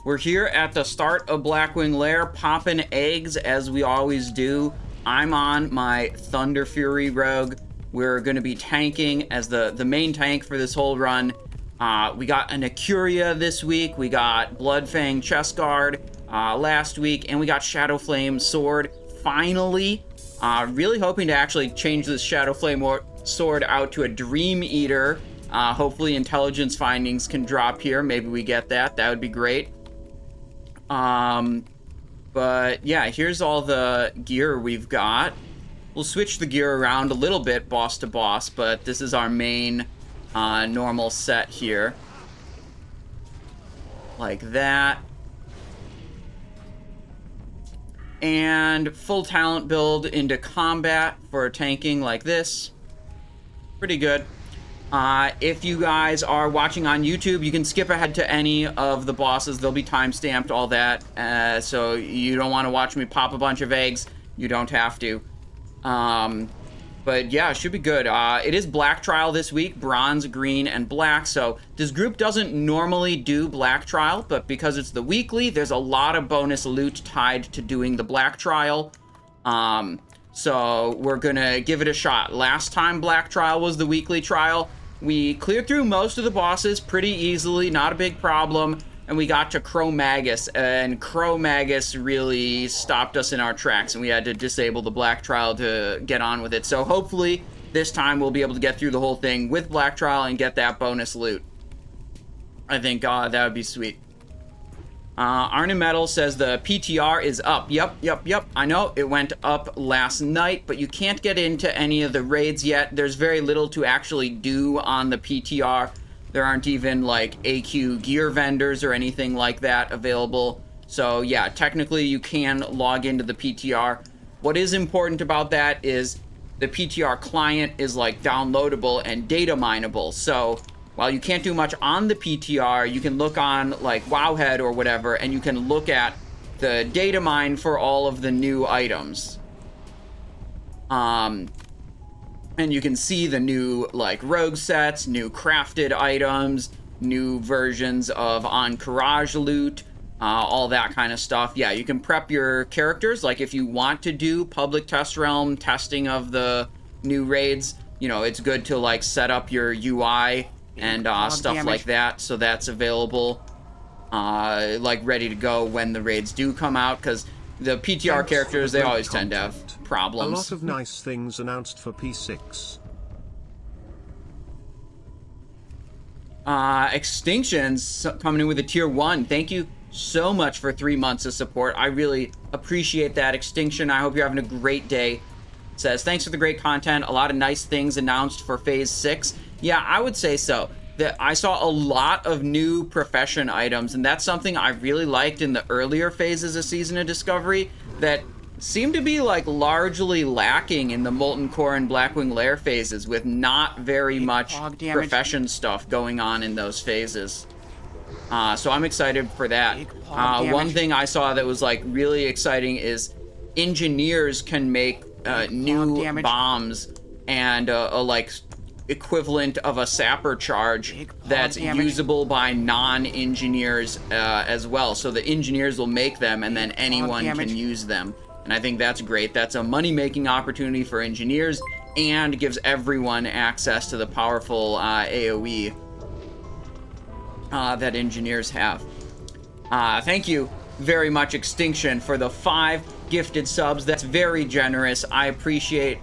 we're here at the start of Blackwing Lair, popping eggs as we always do. I'm on my Thunderfury rogue. We're going to be tanking as the main tank for this whole run. We got an Acuria this week. We got Bloodfang Chest Guard last week, and we got Shadowflame Sword finally. Really hoping to actually change this Shadowflame Sword out to a Dream Eater. Hopefully intelligence findings can drop here. Maybe we get that. That would be great. But yeah, here's all the gear we've got. We'll switch the gear around a little bit boss to boss, but this is our main normal set here. Like that. And full talent build into combat for tanking like this. Pretty good. If you guys are watching on YouTube, you can skip ahead to any of the bosses. They'll be time-stamped, all that. So you don't want to watch me pop a bunch of eggs. You don't have to. But yeah, it should be good. It is Black Trial this week, bronze, green, and black. So this group doesn't normally do Black Trial, but because it's the weekly, there's a lot of bonus loot tied to doing the Black Trial. So we're gonna give it a shot. Last time Black Trial was the weekly trial, we cleared through most of the bosses pretty easily, not a big problem, and we got to Chromaggus, and Chromaggus really stopped us in our tracks, and we had to disable the Black Trial to get on with it. So hopefully this time we'll be able to get through the whole thing with Black Trial and get that bonus loot. I think that would be sweet. Arnim Metal says the PTR is up. Yep. I know it went up last night, but you can't get into any of the raids yet. There's very little to actually do on the PTR. There aren't even like AQ gear vendors or anything like that available. So yeah, technically you can log into the PTR. What is important about that is the PTR client is like downloadable and data mineable. So while you can't do much on the PTR, you can look on like Wowhead or whatever, and you can look at the data mine for all of the new items. And you can see the new like rogue sets, new crafted items, new versions of Encourage loot, all that kind of stuff. Yeah, you can prep your characters. Like if you want to do public test realm testing of the new raids, you know, it's good to like set up your UI and stuff like that, so that's available like ready to go when the raids do come out, because the PTR characters, they always tend to have problems. A lot of nice things announced for P6. Extinctions coming in with a tier 1. Thank you so much for 3 months of support. I really appreciate that, Extinction. I hope you're having a great day. It says, thanks for the great content. A lot of nice things announced for Phase 6. Yeah, I would say so. That I saw a lot of new profession items, and that's something I really liked in the earlier phases of Season of Discovery that seemed to be like largely lacking in the Molten Core and Blackwing Lair phases, with not very much profession stuff going on in those phases. So I'm excited for that. One thing I saw that was like really exciting is engineers can make new bombs and like equivalent of a sapper charge that's usable by non-engineers as well. So the engineers will make them, and then anyone can use them. And I think that's great. That's a money-making opportunity for engineers, and gives everyone access to the powerful AoE that engineers have. Thank you very much, Extinction, for the 5 gifted subs. That's very generous. I appreciate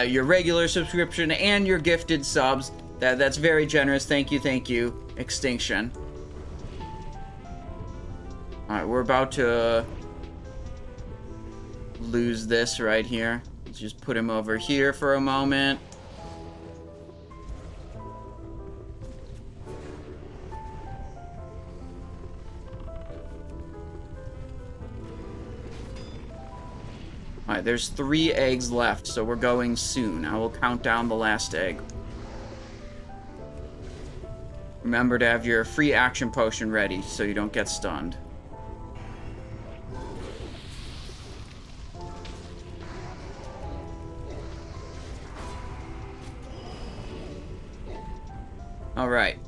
your regular subscription and your gifted subs. That's very generous. Thank you, Extinction. Alright, we're about to lose this right here. Let's just put him over here for a moment. Alright, there's 3 eggs left, so we're going soon. I will count down the last egg. Remember to have your free action potion ready so you don't get stunned. Alright.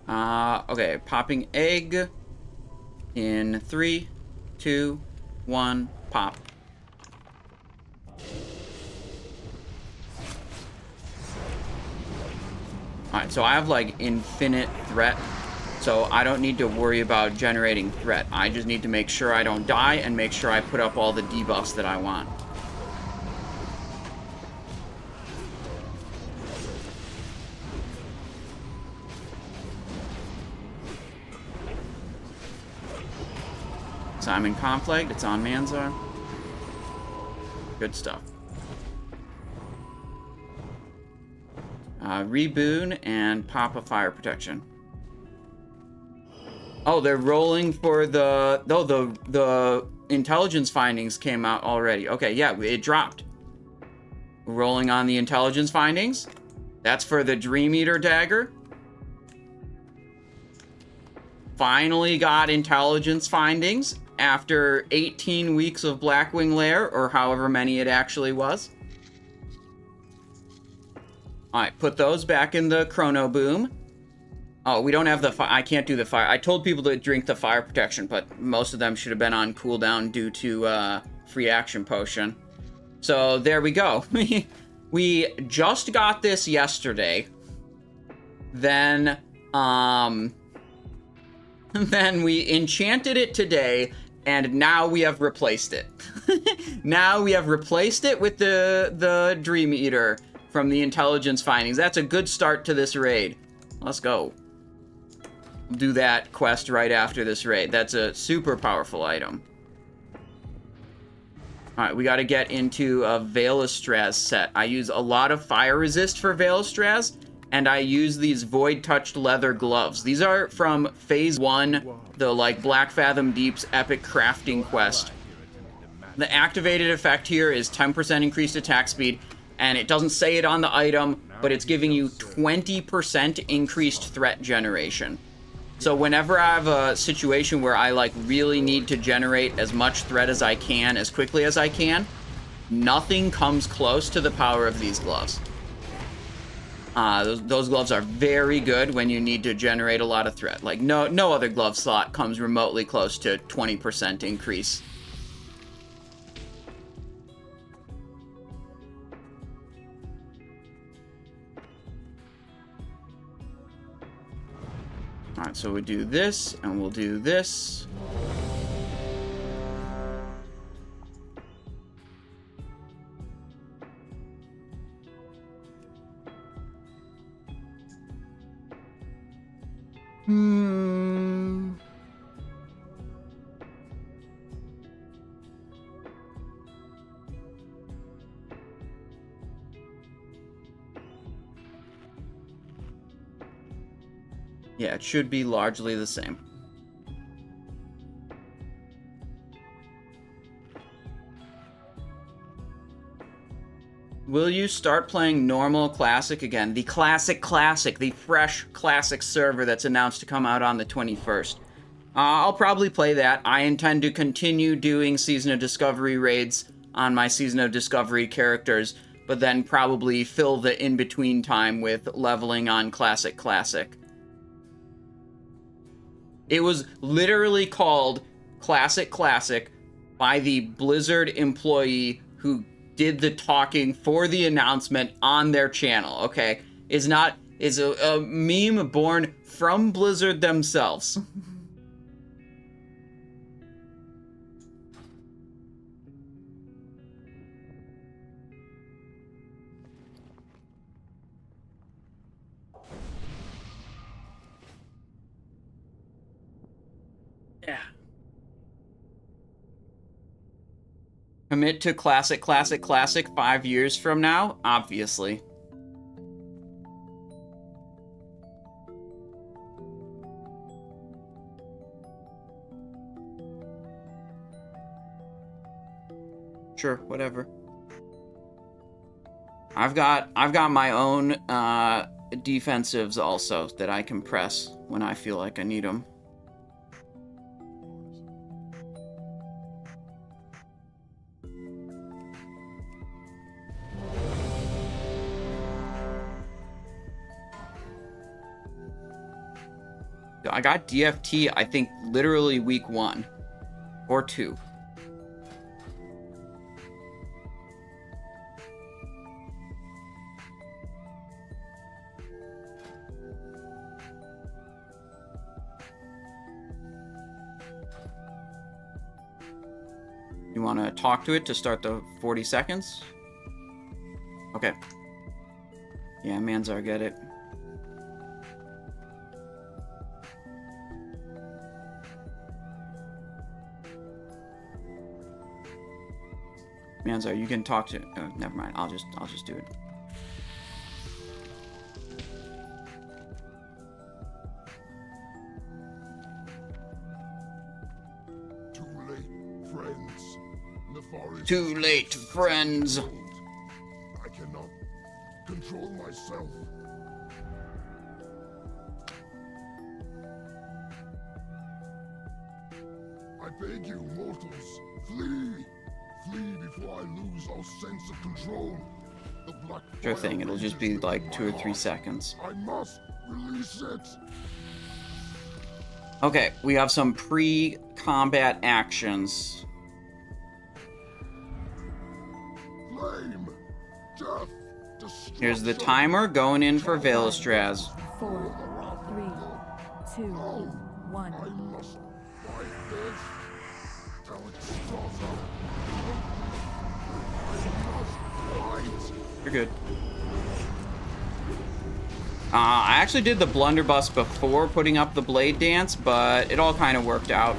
Okay, popping egg in 3, 2, 1, pop. Alright, so I have like infinite threat, so I don't need to worry about generating threat. I just need to make sure I don't die and make sure I put up all the debuffs that I want. Simon Conflict, it's on Manzar. Good stuff. Reboon and pop a fire protection. Oh, they're rolling for the... Oh, the intelligence findings came out already. Okay, yeah, it dropped. Rolling on the intelligence findings. That's for the Dream Eater dagger. Finally got intelligence findings after 18 weeks of Blackwing Lair, or however many it actually was. Alright, put those back in the Chrono Boom. Oh, we don't have the fire. I can't do the fire. I told people to drink the fire protection, but most of them should have been on cooldown due to free action potion. So there we go. We just got this yesterday. Then we enchanted it today, and now we have replaced it. Now we have replaced it with the Dream Eater from the intelligence findings. That's a good start to this raid. Let's go. We'll do that quest right after this raid. That's a super powerful item. Alright, we gotta get into a Vaelestrasz set. I use a lot of fire resist for Vaelestrasz, and I use these Void Touched leather gloves. These are from Phase 1, the like Black Fathom Deep's epic crafting quest. The activated effect here is 10% increased attack speed, and it doesn't say it on the item, but it's giving you 20% increased threat generation. So whenever I have a situation where I like really need to generate as much threat as I can, as quickly as I can, nothing comes close to the power of these gloves. Those gloves are very good when you need to generate a lot of threat. Like no other glove slot comes remotely close to 20% increase. Alright, so we do this, and we'll do this. Yeah, it should be largely the same. Will you start playing normal classic again? The classic, the fresh classic server that's announced to come out on the 21st. I'll probably play that. I intend to continue doing Season of Discovery raids on my Season of Discovery characters, but then probably fill the in-between time with leveling on classic. It was literally called Classic by the Blizzard employee who did the talking for the announcement on their channel, okay? It's a meme born from Blizzard themselves. Yeah. Commit to classic 5 years from now? Obviously. Sure, whatever. I've got my own defensives also that I can press when I feel like I need them. I got DFT, I think, literally week 1 or 2. You want to talk to it to start the 40 seconds? Okay. Yeah, Manzar, get it. Manzar, you can talk to. Oh, never mind. I'll just do it. Too late, friends. Nefarian. Too late, friends. I cannot control myself. I beg you, mortals, flee! Flee before I lose all sense of control. The black Sure fire thing. It'll just rages be within like my 2 or 3 heart. seconds. I must release it. Okay, we have some pre-combat actions. Flame, death, destruction. Here's the timer going in for Vaelestrasz. 4, 3, 2, 1. I must fight this. Vaelestrasz. I must fight. You're good. I actually did the blunderbuss before putting up the blade dance, but it all kind of worked out.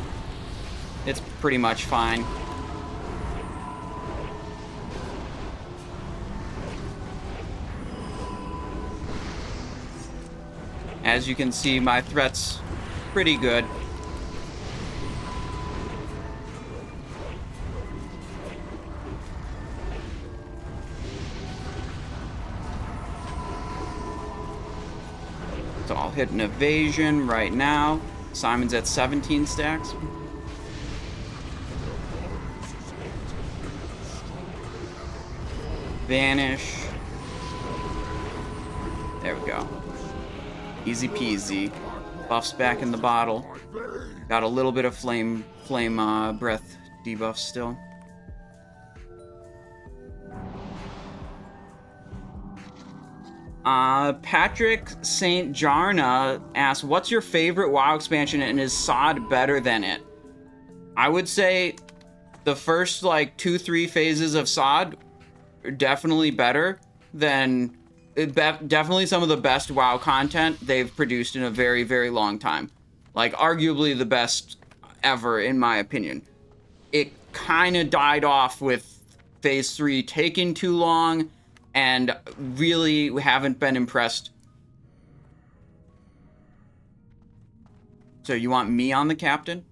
It's pretty much fine. As you can see, my threat's pretty good. So I'll hit an evasion right now. Simon's at 17 stacks. Vanish. There we go. Easy peasy. Buffs back in the bottle. Got a little bit of flame breath debuff still. Patrick St. Jarna asks, what's your favorite WoW expansion and is Sod better than it? I would say the first like 2-3 phases of Sod are definitely better than definitely some of the best WoW content they've produced in a very, very long time. Like arguably the best ever in my opinion. It kind of died off with phase 3 taking too long and really haven't been impressed. So you want me on the captain?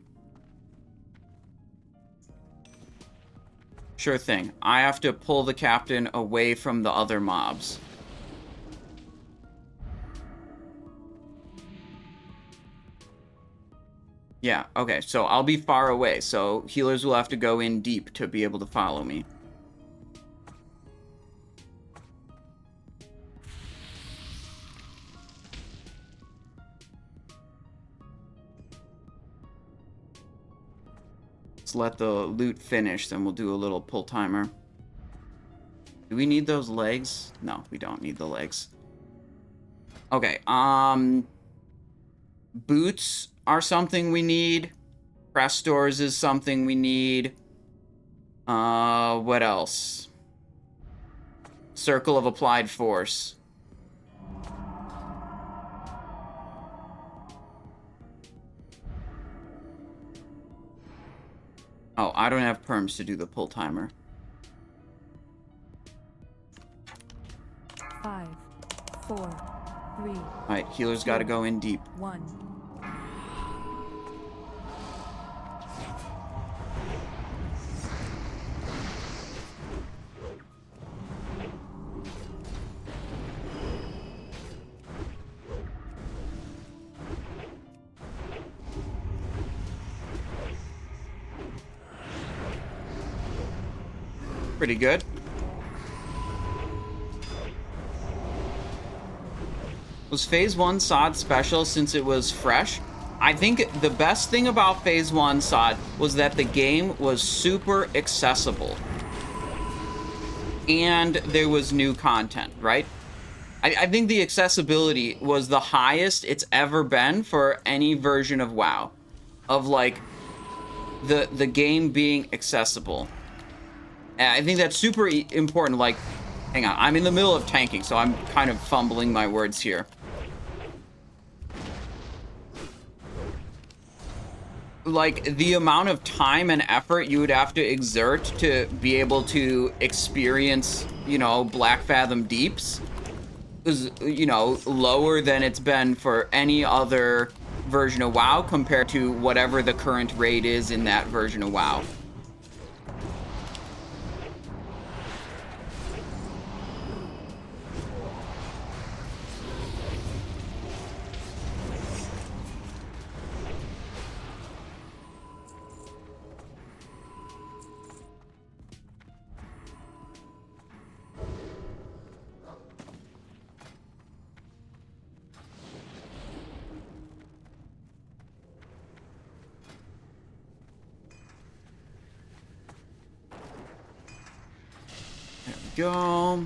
Sure thing. I have to pull the captain away from the other mobs. Yeah, okay, so I'll be far away, so healers will have to go in deep to be able to follow me. Let's let the loot finish, then we'll do a little pull timer. Do we need those legs? No, we don't need the legs. Okay, boots are something we need. Press stores is something we need. What else? Circle of Applied Force. Oh, I don't have perms to do the pull timer. 5, 4, 3. Alright, healer's gotta go in deep. 1. Pretty good. Was phase 1 Sod special since it was fresh? I think the best thing about Phase 1, Sod, was that the game was super accessible. And there was new content, right? I think the accessibility was the highest it's ever been for any version of WoW. Of, like, the game being accessible. And I think that's super important. Like, hang on, I'm in the middle of tanking, so I'm kind of fumbling my words here. Like, the amount of time and effort you would have to exert to be able to experience, you know, Black Fathom Deeps is, you know, lower than it's been for any other version of WoW compared to whatever the current raid is in that version of WoW. Go.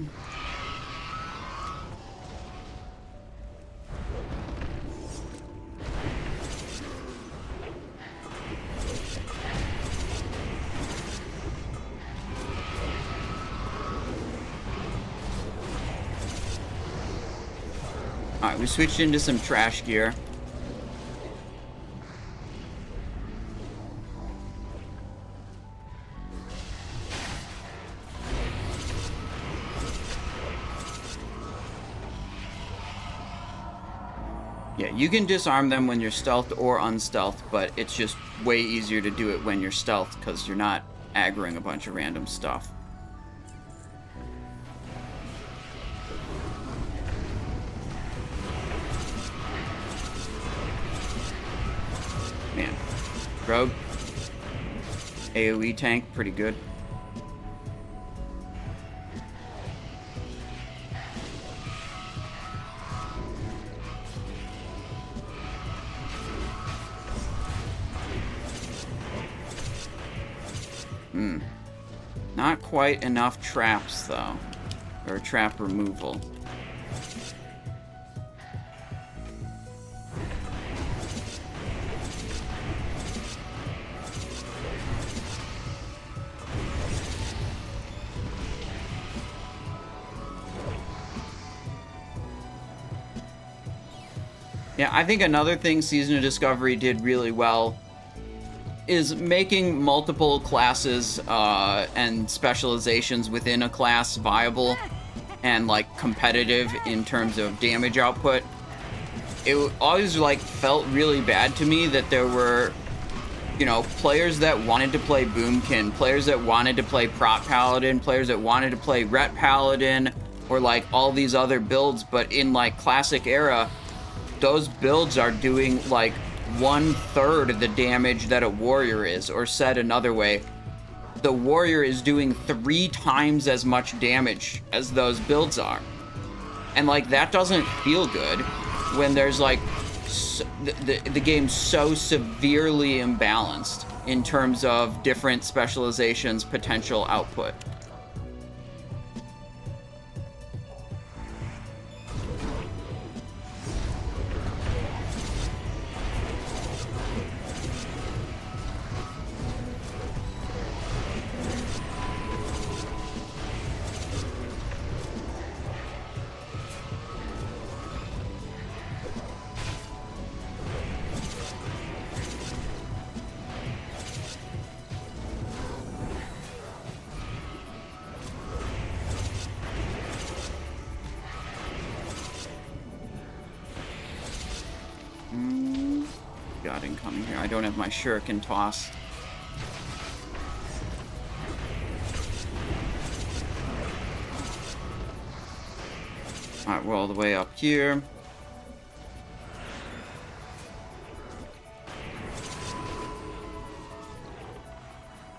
Alright, we switched into some trash gear. Yeah, you can disarm them when you're stealthed or unstealthed, but it's just way easier to do it when you're stealthed because you're not aggroing a bunch of random stuff. Man, Rogue, AoE tank, pretty good. Not quite enough traps, though. Or trap removal. Yeah, I think another thing Season of Discovery did really well is making multiple classes and specializations within a class viable and like competitive in terms of damage output. It always like felt really bad to me that there were, you know, players that wanted to play Boomkin, players that wanted to play Prot Paladin, players that wanted to play Ret Paladin, or like all these other builds, but in like Classic era, those builds are doing like 1/3 of the damage that a warrior is, or said another way, the warrior is doing 3 times as much damage as those builds are. And like that doesn't feel good when there's like the game's so severely imbalanced in terms of different specializations potential output. God, incoming here. I don't have my shuriken toss. Alright, we're all the way up here.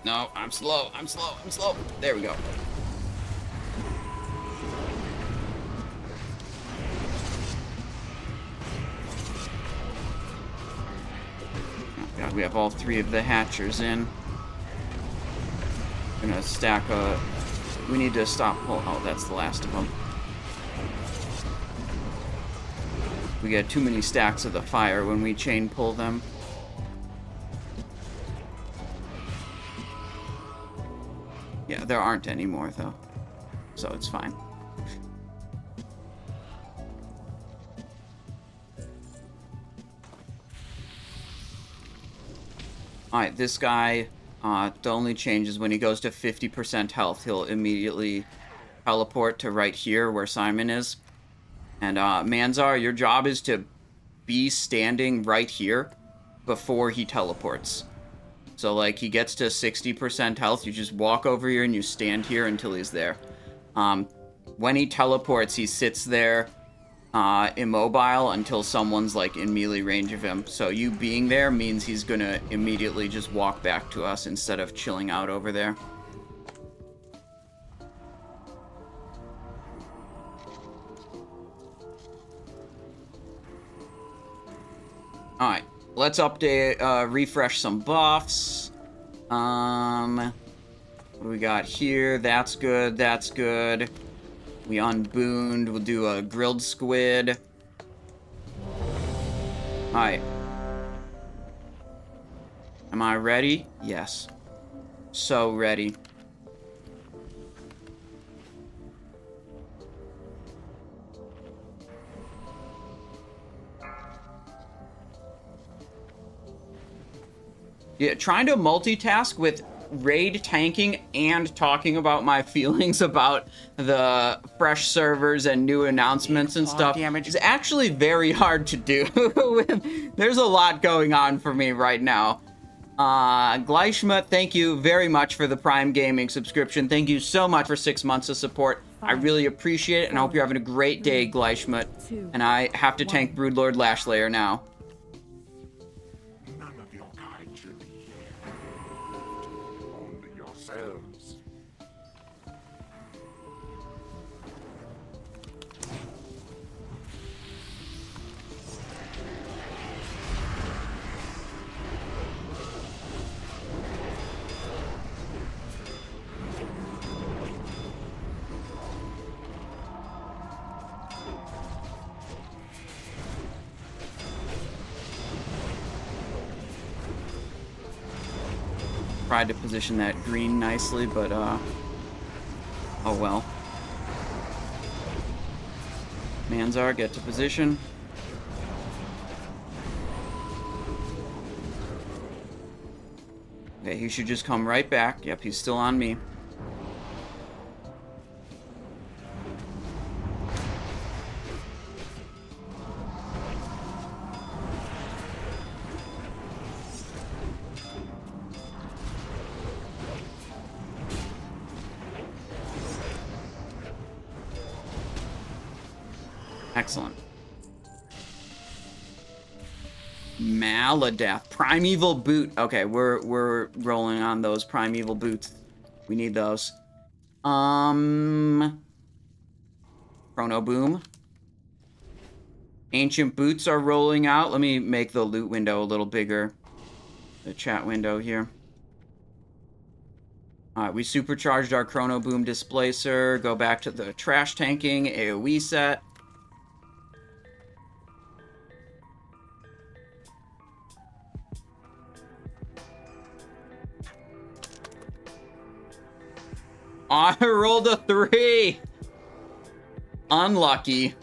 No, I'm slow. I'm slow. I'm slow. There we go. We have all 3 of the hatchers in. Gonna stack a... We need to stop... Oh, that's the last of them. We get too many stacks of the fire when we chain pull them. Yeah, there aren't any more, though. So it's fine. Alright, this guy, the only change is when he goes to 50% health, he'll immediately teleport to right here where Simon is. And Manzar, your job is to be standing right here before he teleports. So, like, he gets to 60% health, you just walk over here and you stand here until he's there. When he teleports, he sits there immobile until someone's, like, in melee range of him. So you being there means he's gonna immediately just walk back to us instead of chilling out over there. Alright, let's update, refresh some buffs. What do we got here? That's good, that's good. We unbooned, we'll do a grilled squid. Alright. Am I ready? Yes. So ready. Yeah, trying to multitask with raid tanking and talking about my feelings about the fresh servers and new announcements and stuff is actually very hard to do. There's a lot going on for me right now. Gleishma, thank you very much for the Prime Gaming subscription. Thank you so much for 6 months of support. I really appreciate it, and I hope you're having a great day, Gleishma. And I have to tank Broodlord Lashlayer now. None of your kind should be here. Only yourselves. Tried to position that green nicely, but oh well. Manzar, get to position. Okay, he should just come right back. Yep, he's still on me. Excellent. Maladeth. Primeval boot. Okay, we're rolling on those primeval boots. We need those. Chrono boom. Ancient boots are rolling out. Let me make the loot window a little bigger. The chat window here. Alright, we supercharged our Chrono Boom Displacer. Go back to the trash tanking AoE set. I rolled a 3! Unlucky.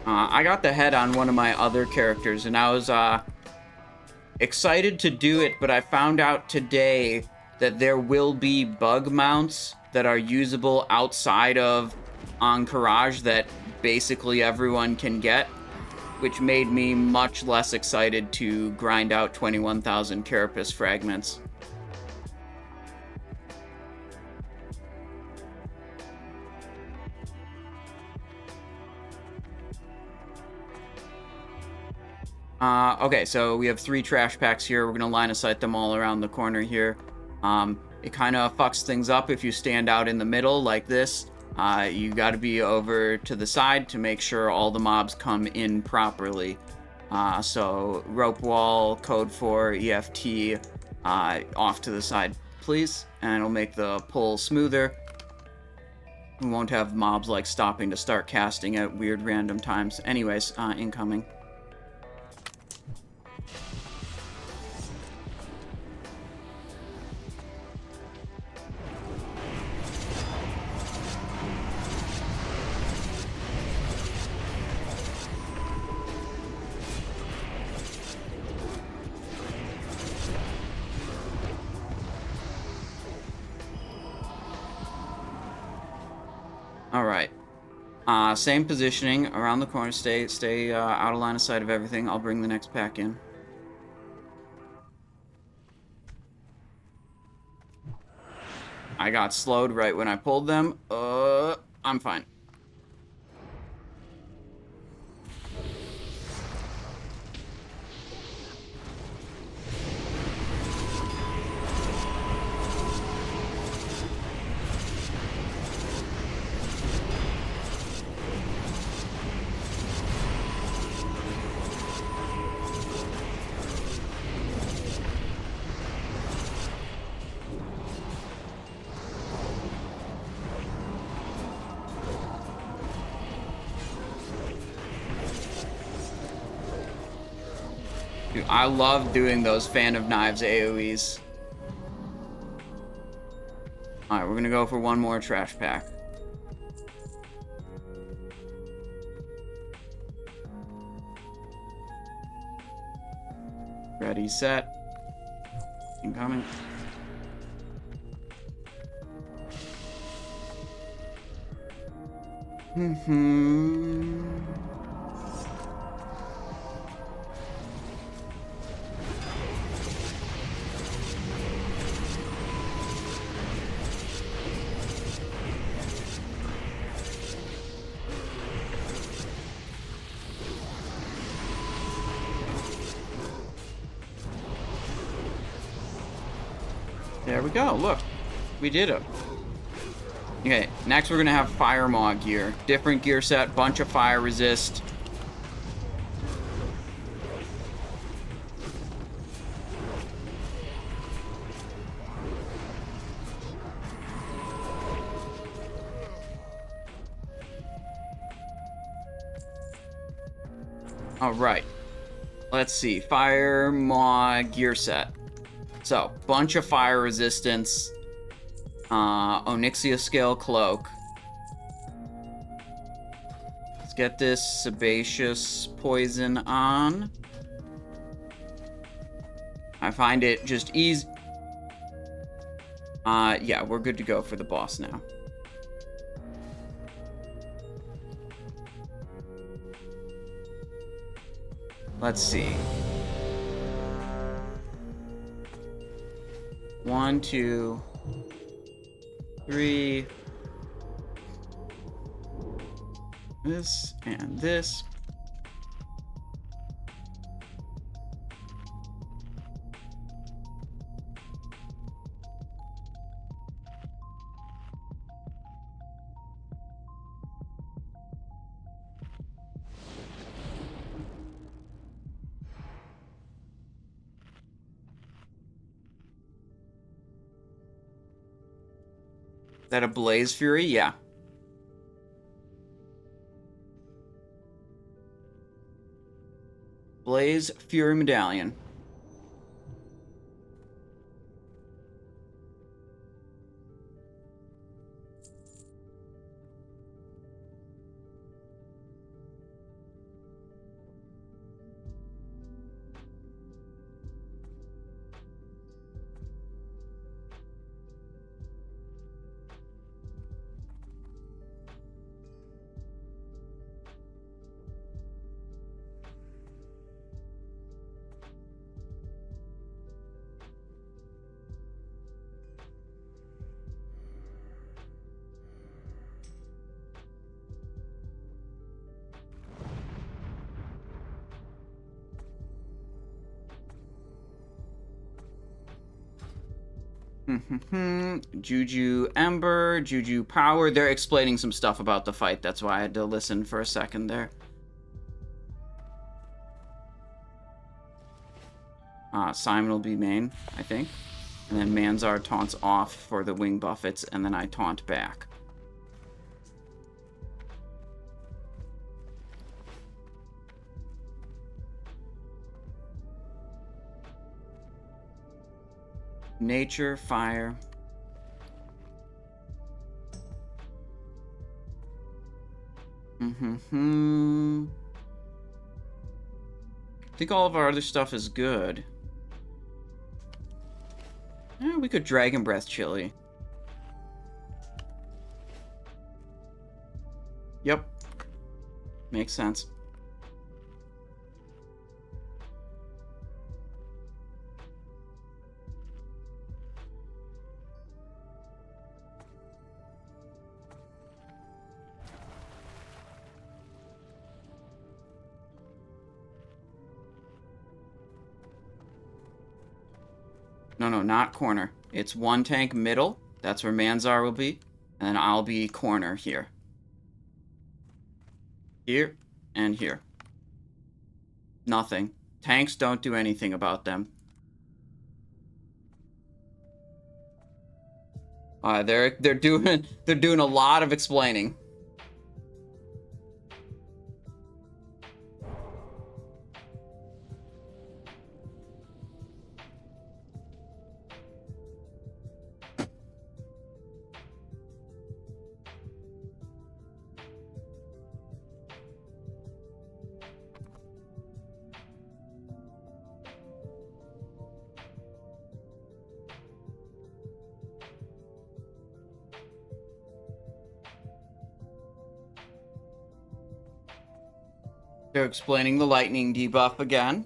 I got the head on one of my other characters, and I was excited to do it, but I found out today that there will be bug mounts that are usable outside of Encourage that basically everyone can get, which made me much less excited to grind out 21,000 Carapace fragments. Okay, so we have 3 trash packs here. We're gonna line of sight them all around the corner here. It kind of fucks things up if you stand out in the middle like this. You got to be over to the side to make sure all the mobs come in properly. So rope wall, code 4, EFT, off to the side, please, and it'll make the pull smoother. We won't have mobs like stopping to start casting at weird random times. Anyways, incoming. Alright. Same positioning around the corner. Stay out of line of sight of everything. I'll bring the next pack in. I got slowed right when I pulled them. I'm fine. Dude, I love doing those Fan of Knives AoEs. Alright, we're gonna go for one more trash pack. Ready, set. Incoming. There we go, look. We did it. Okay, next we're gonna have Firemaw gear. Different gear set, bunch of fire resist. Alright. Let's see. Firemaw gear set. So, bunch of fire resistance. Onyxia scale cloak. Let's get this sebaceous poison on. I find it just easy. Yeah, we're good to go for the boss now. Let's see. 1, 2, 3. This and this. Is that a Blaze Fury? Yeah. Blaze Fury Medallion. Juju Ember, Juju Power. They're explaining some stuff about the fight. That's why I had to listen for a second there. Simon will be main, I think. And then Manzar taunts off for the wing buffets, and then I taunt back. Nature, fire. I think all of our other stuff is good. We could Dragon Breath Chili. Yep. Makes sense. No, not corner. It's one tank middle. That's where Manzar will be. And then I'll be corner here. Here and here. Nothing. Tanks don't do anything about them. They're doing a lot of explaining. They're explaining the lightning debuff again.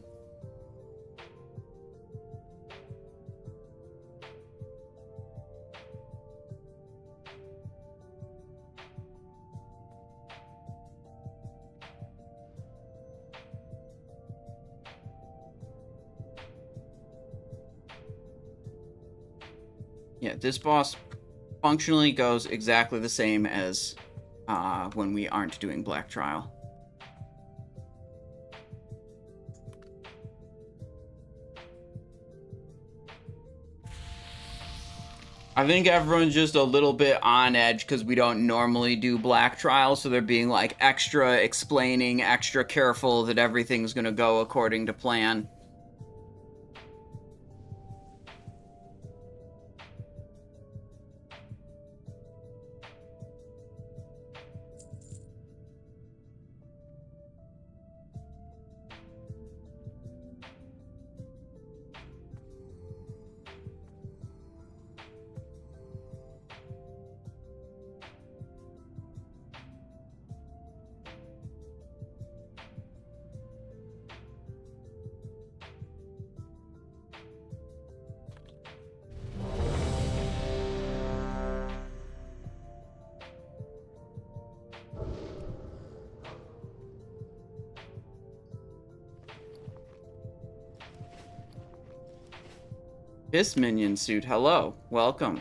Yeah, this boss functionally goes exactly the same as when we aren't doing Black Trial. I think everyone's just a little bit on edge because we don't normally do Black Trial, so they're being like extra explaining, extra careful that everything's gonna go according to plan. This minion suit, hello, welcome.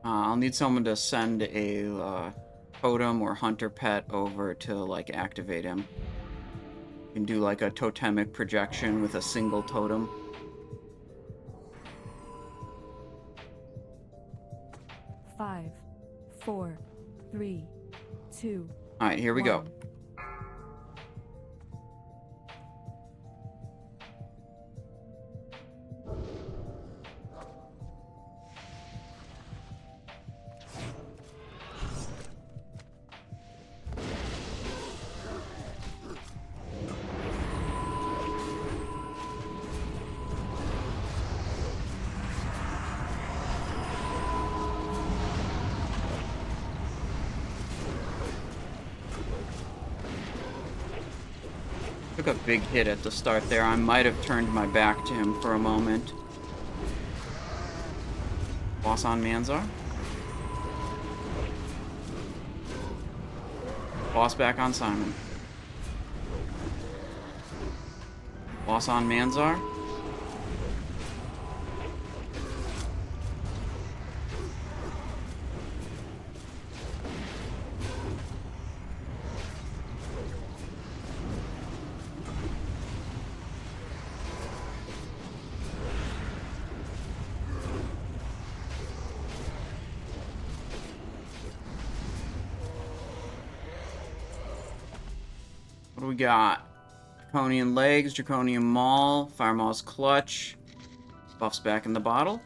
I'll need someone to send a totem or hunter pet over to like activate him. You can do like a totemic projection with a single totem. Five, 4, 3, 2. All right, here we go. Took a big hit at the start there. I might have turned my back to him for a moment. Boss on Manzar. Boss back on Simon. Boss on Manzar. What do we got? Draconian Legs, Draconian Maul, Firemaw's Clutch. Buffs back in the bottle.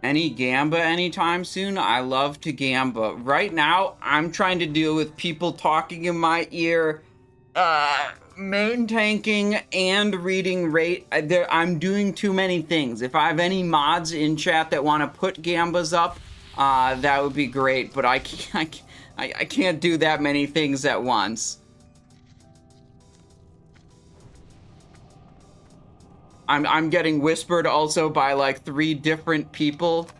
Any Gamba anytime soon? I love to Gamba. Right now, I'm trying to deal with people talking in my ear, main tanking and reading rate. I'm doing too many things. If I have any mods in chat that want to put Gambas up, that would be great, but I can't do that many things at once. I'm getting whispered also by like 3 different people.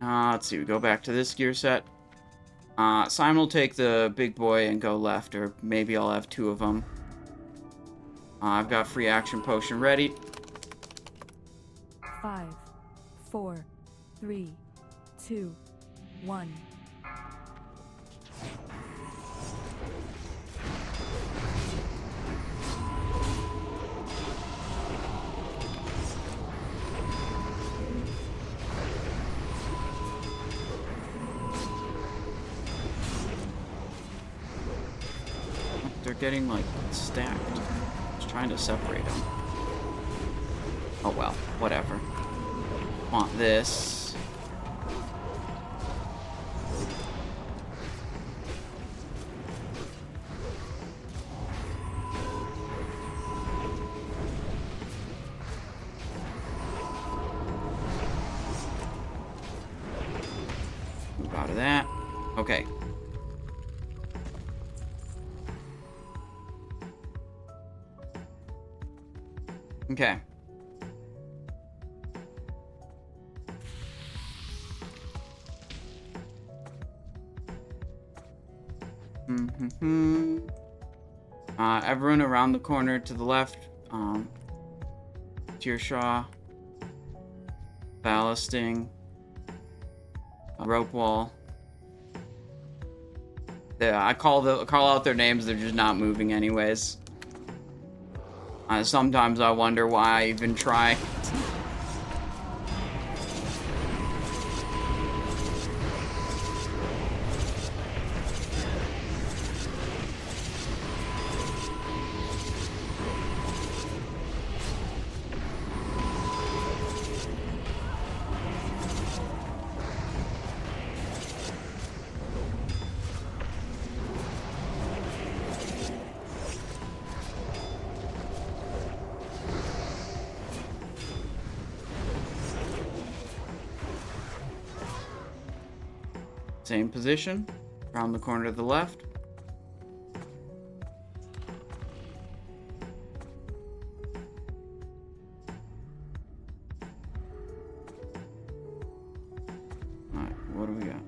Let's see, we go back to this gear set. Simon will take the big boy and go left, or maybe I'll have 2 of them. I've got free action potion ready. 5, 4, 3, 2, 1. They're getting, like, stacked. Just trying to separate them. Oh, well. Whatever. Want this. Move out of that. Okay. Okay. Everyone around the corner to the left. Tearshaw. Ballasting. Rope wall. Yeah, I call out their names, they're just not moving anyways. Sometimes I wonder why I even try. Same position, around the corner to the left. Alright, what do we got?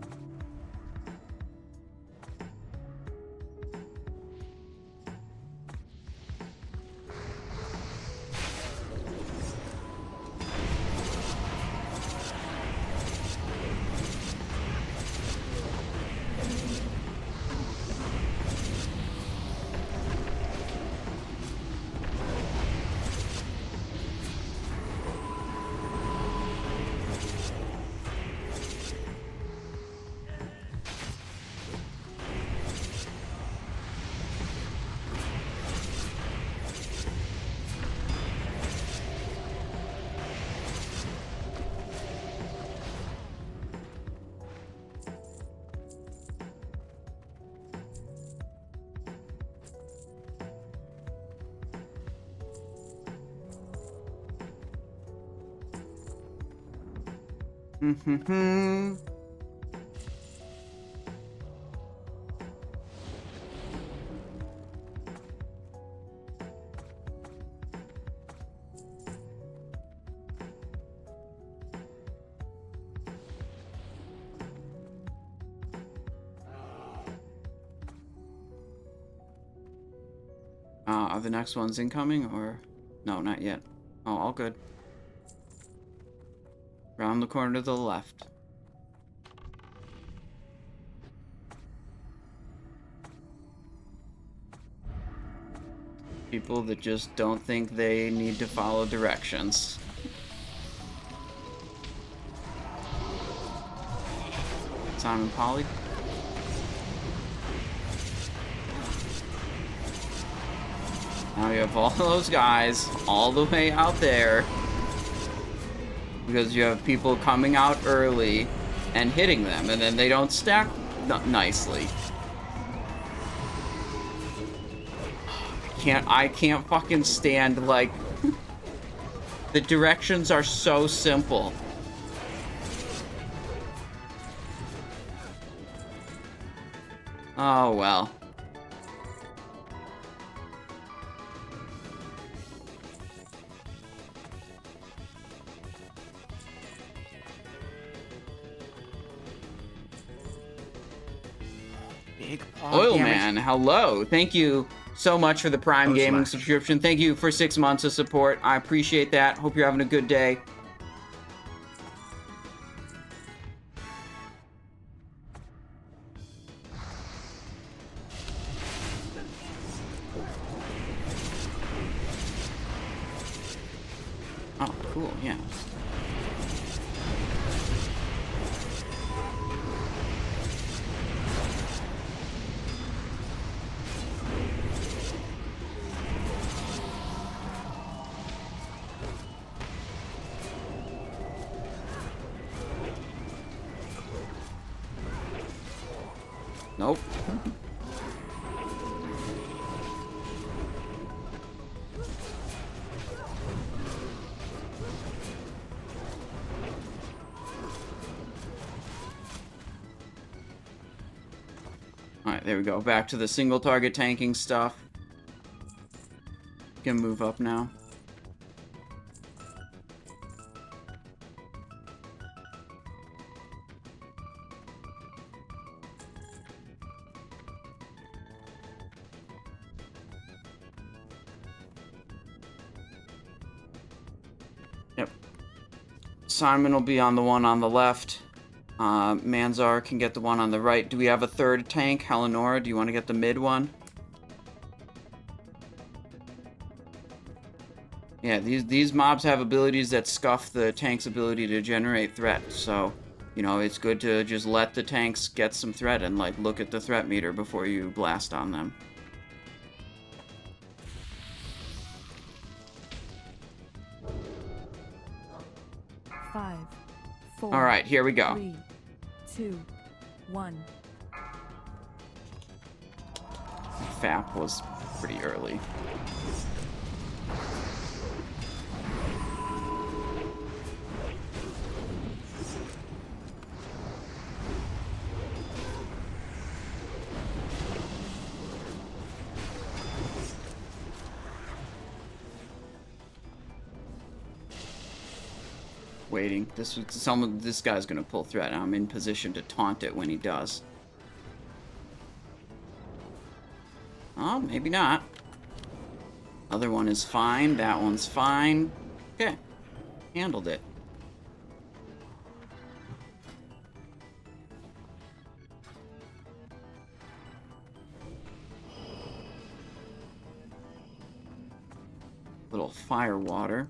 Are the next ones incoming, or... No, not yet. Oh, all good. Round the corner to the left. People that just don't think they need to follow directions. Simon Polly. Now you have all those guys all the way out there because you have people coming out early and hitting them, and then they don't stack nicely. I can't fucking stand, like, the directions are so simple. Oh, well. Big Oil Man, hello. Thank you so much for the Prime Gaming subscription. Thank you for 6 months of support. I appreciate that. Hope you're having a good day. Oh, cool, yeah. Nope. Alright, there we go. Back to the single target tanking stuff. Can move up now. Yep. Simon will be on the one on the left. Manzar can get the one on the right. Do we have a third tank? Helenora, do you want to get the mid one? Yeah, these mobs have abilities that scuff the tank's ability to generate threat, so, you know, it's good to just let the tanks get some threat and, like, look at the threat meter before you blast on them. Five, four. All right, here we go. 3, 2, 1. FAP was pretty early. Waiting. This guy's gonna pull threat. I'm in position to taunt it when he does. Oh, maybe not. Other one is fine. That one's fine. Okay. Handled it. Little fire water.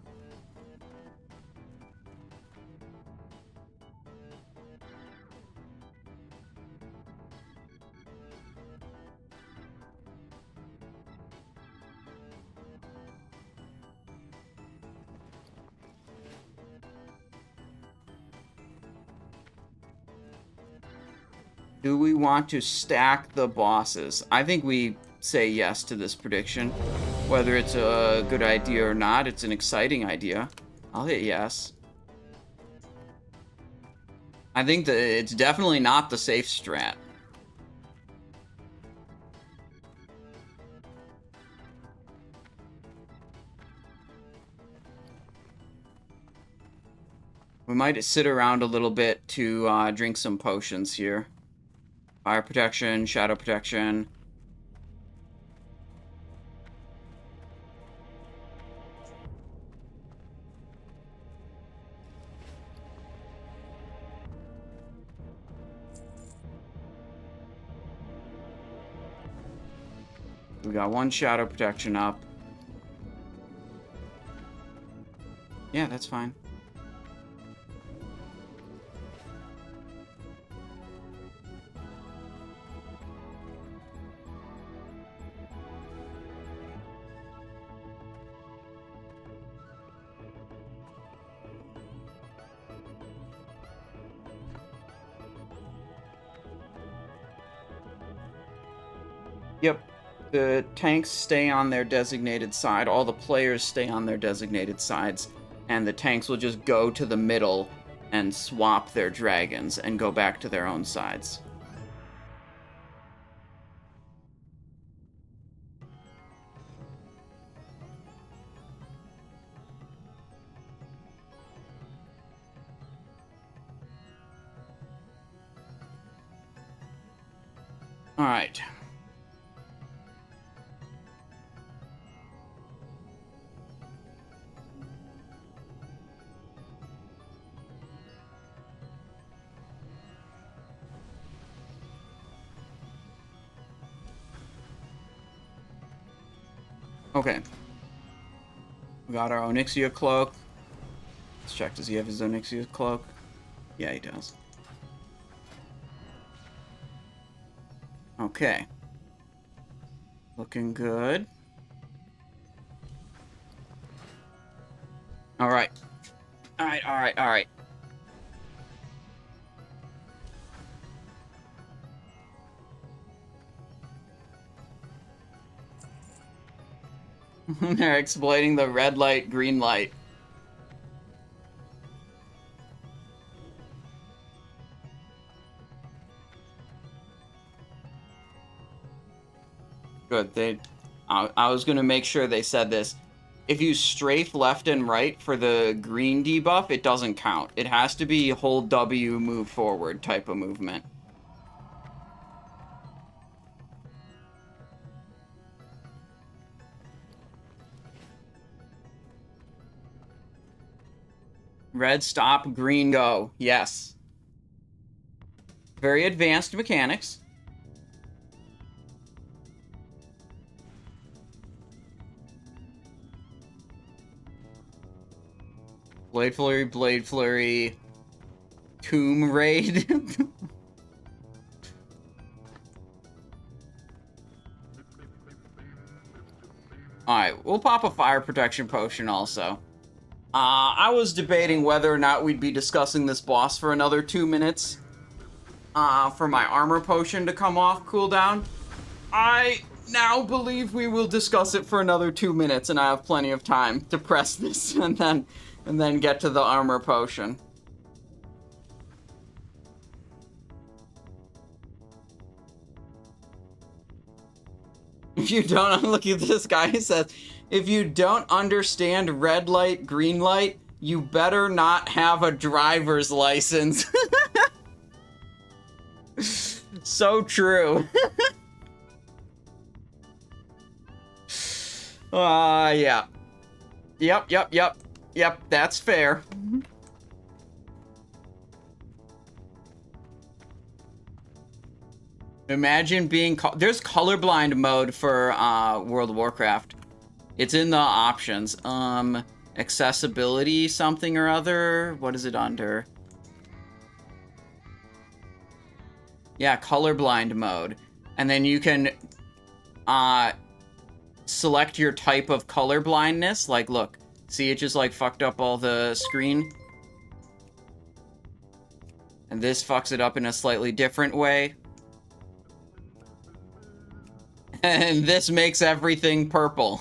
Do we want to stack the bosses? I think we say yes to this prediction. Whether it's a good idea or not, it's an exciting idea. I'll hit yes. I think that it's definitely not the safe strat. We might sit around a little bit to drink some potions here. Fire protection, shadow protection. We got one shadow protection up. Yeah, that's fine. Yep. The tanks stay on their designated side. All the players stay on their designated sides. And the tanks will just go to the middle and swap their dragons and go back to their own sides. All right. Okay. We got our Onyxia cloak. Let's check. Does he have his Onyxia cloak? Yeah, he does. Okay. Looking good. Alright. Alright. They're exploiting the red light, green light. Good. I was gonna make sure they said this. If you strafe left and right for the green debuff, it doesn't count. It has to be hold W, move forward type of movement. Red stop, green go. Yes. Very advanced mechanics. Blade Flurry, Tomb Raid. Alright, we'll pop a fire protection potion also. I was debating whether or not we'd be discussing this boss for another 2 minutes. For my armor potion to come off cooldown. I now believe we will discuss it for another 2 minutes, and I have plenty of time to press this and then get to the armor potion. If you don't, look at this guy, he says, if you don't understand red light, green light, you better not have a driver's license. So true. Yeah. Yep, that's fair. Imagine being... There's colorblind mode for World of Warcraft. It's in the options. Accessibility something or other. What is it under? Yeah, colorblind mode. And then you can select your type of color blindness. Like, look. See, it just, like, fucked up all the screen. And this fucks it up in a slightly different way. And this makes everything purple.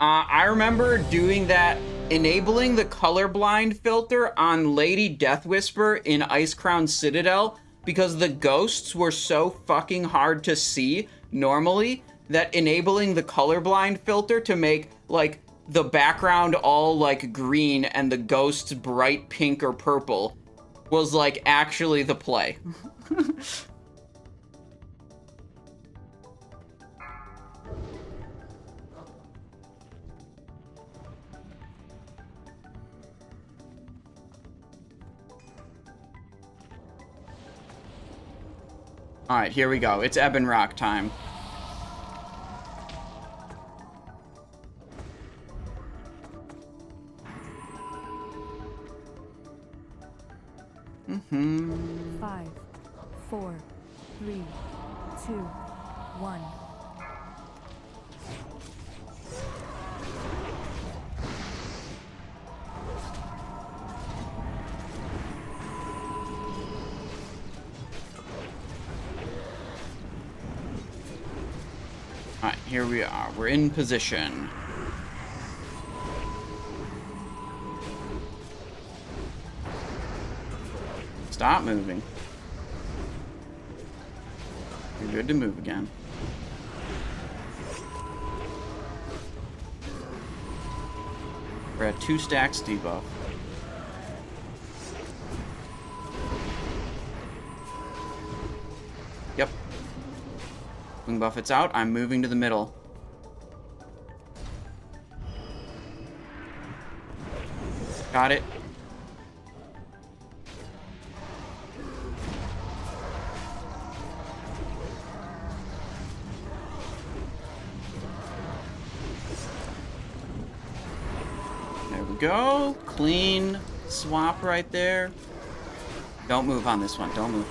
I remember doing that, enabling the colorblind filter on Lady Death Whisper in Icecrown Citadel, because the ghosts were so fucking hard to see normally that enabling the colorblind filter to make, like, the background all, like, green and the ghosts bright pink or purple was, like, actually the play. Alright, here we go. It's Ebonroc time. Mm-hmm. 5, 4, 3, 2, 1. Alright, here we are. We're in position. Stop moving. You're good to move again. We're at 2 stacks debuff. Yep. Wing buffet's out. I'm moving to the middle. Got it. There we go. Clean swap right there. Don't move on this one. Don't move.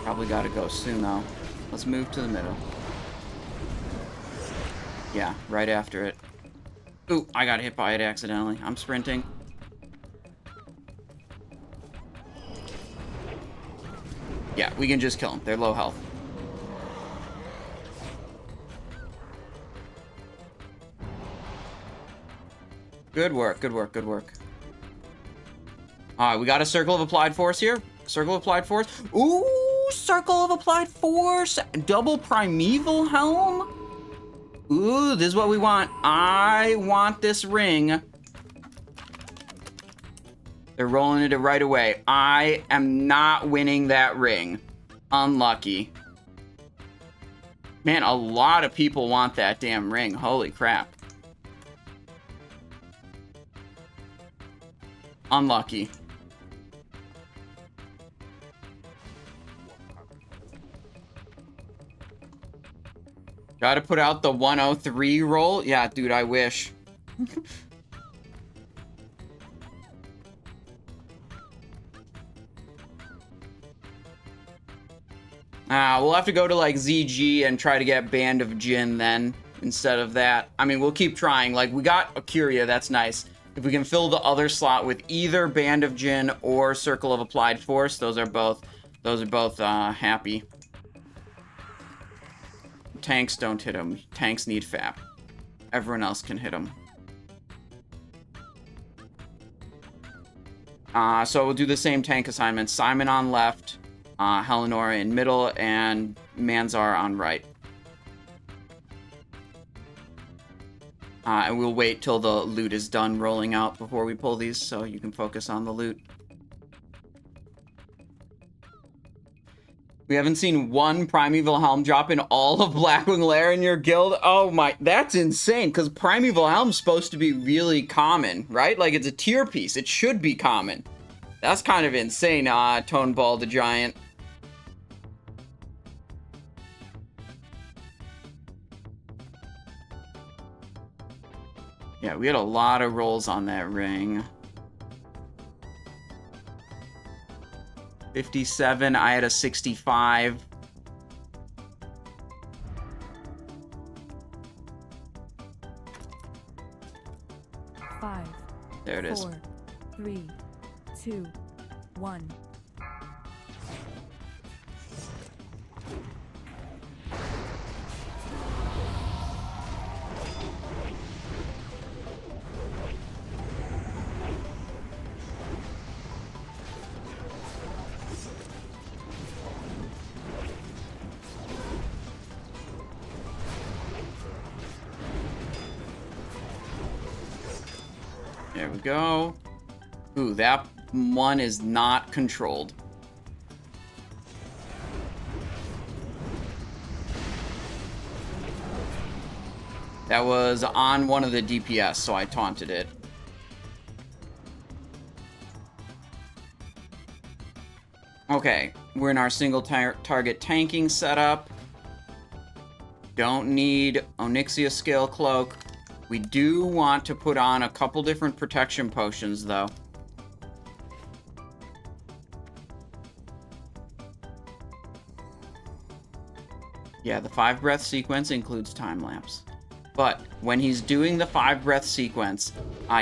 Probably gotta go soon though. Let's move to the middle. Yeah, right after it. Ooh, I got hit by it accidentally. I'm sprinting. Yeah, we can just kill them. They're low health. Good work, good work, good work. Alright, we got a Circle of Applied Force here. Circle of Applied Force. Ooh, Circle of Applied Force. Double Primeval Helm. Ooh, this is what we want. I want this ring. They're rolling it right away. I am not winning that ring. Unlucky. Man, a lot of people want that damn ring. Holy crap. Unlucky. Gotta put out the 103 roll? Yeah, dude, I wish. We'll have to go to, like, ZG and try to get Band of Jinn then, instead of that. I mean, we'll keep trying. Like, we got a Curia, that's nice. If we can fill the other slot with either Band of Jinn or Circle of Applied Force, those are both happy. Tanks don't hit them. Tanks need FAP. Everyone else can hit them. So we'll do the same tank assignments. Simon on left, Helenora in middle, and Manzar on right. And we'll wait till the loot is done rolling out before we pull these, so you can focus on the loot. We haven't seen one Primeval Helm drop in all of Blackwing Lair in your guild. Oh my, that's insane, because Primeval Helm's supposed to be really common, right? Like, it's a tier piece. It should be common. That's kind of insane, Toneball the Giant. Yeah, we had a lot of rolls on that ring. 57, I had a 65. Five. There it is. 4, 3, 2, 1. There we go. Ooh, that one is not controlled. That was on one of the DPS, so I taunted it. Okay, we're in our single target tanking setup. Don't need Onyxia Scale Cloak. We do want to put on a couple different protection potions, though. Yeah, the 5 breath sequence includes time lapse. But when he's doing the 5 breath sequence,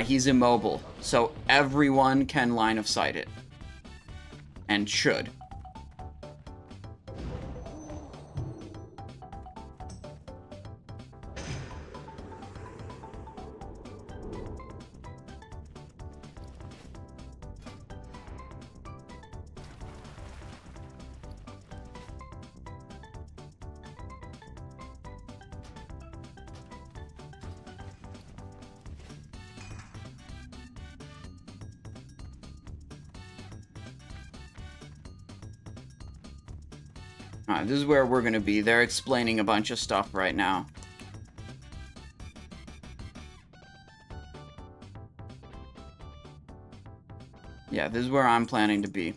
he's immobile, so everyone can line of sight it. And should. This is where we're going to be. They're explaining a bunch of stuff right now. Yeah, this is where I'm planning to be.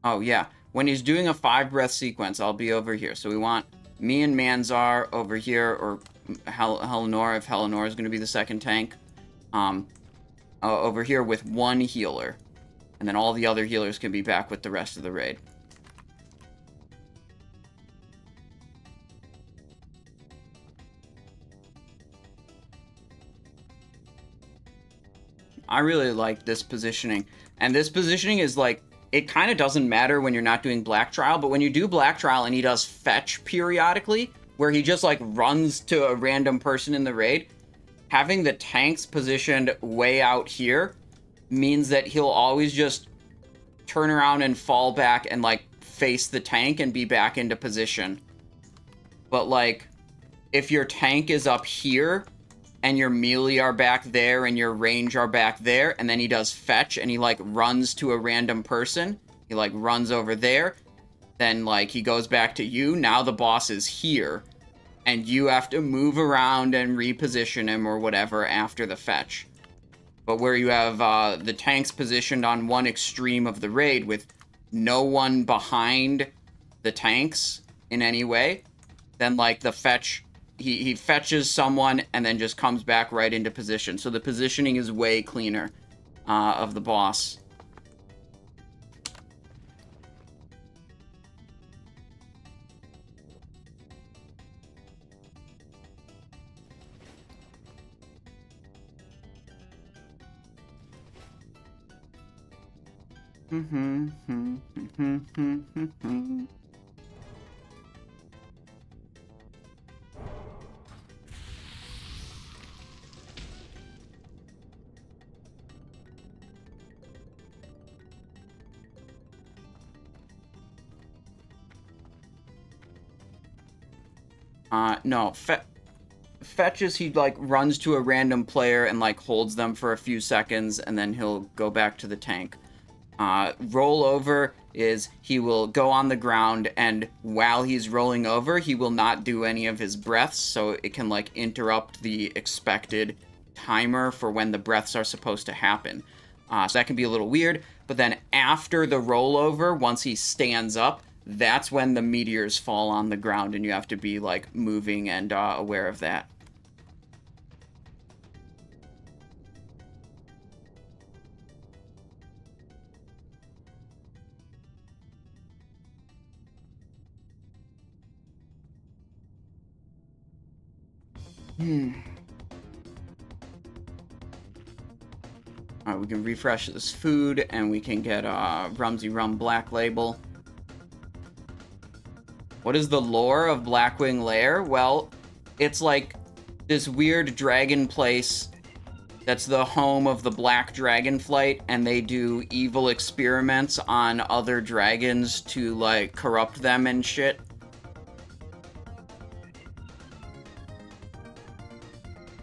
Oh, yeah. When he's doing a 5 breath sequence, I'll be over here. So we want me and Manzar over here, or Helenor, if Helenor is going to be the second tank. Over here with one healer. And then all the other healers can be back with the rest of the raid. I really like this positioning. And this positioning is like, it kind of doesn't matter when you're not doing Black Trial, but when you do Black Trial and he does fetch periodically, where he just like runs to a random person in the raid, having the tanks positioned way out here means that he'll always just turn around and fall back and like face the tank and be back into position. But like, if your tank is up here and your melee are back there and your range are back there, and then he does fetch and he like runs to a random person, he like runs over there, then like he goes back to you, now the boss is here and you have to move around and reposition him or whatever after the fetch. But where you have the tanks positioned on one extreme of the raid with no one behind the tanks in any way, then like the fetch, he fetches someone and then just comes back right into position. So the positioning is way cleaner of the boss. No, fetches, he like runs to a random player and like holds them for a few seconds and then he'll go back to the tank. Roll over is he will go on the ground and while he's rolling over, he will not do any of his breaths, so it can like interrupt the expected timer for when the breaths are supposed to happen. So that can be a little weird, but then after the rollover, once he stands up, that's when the meteors fall on the ground and you have to be like moving and aware of that. Alright, we can refresh this food and we can get Rumsy Rum Black Label. What is the lore of Blackwing Lair? Well, it's like this weird dragon place that's the home of the Black Dragonflight, and they do evil experiments on other dragons to, like, corrupt them and shit.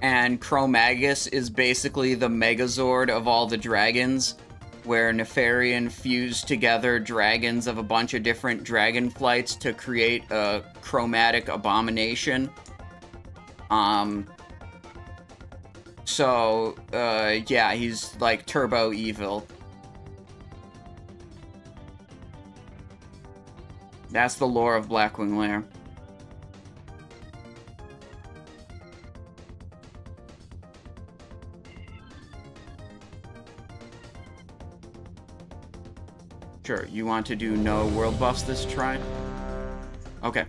And Chromaggus is basically the Megazord of all the dragons, where Nefarian fused together dragons of a bunch of different dragon flights to create a chromatic abomination. So, yeah, he's, like, turbo evil. That's the lore of Blackwing Lair. Sure, you want to do no world buffs this try? Okay.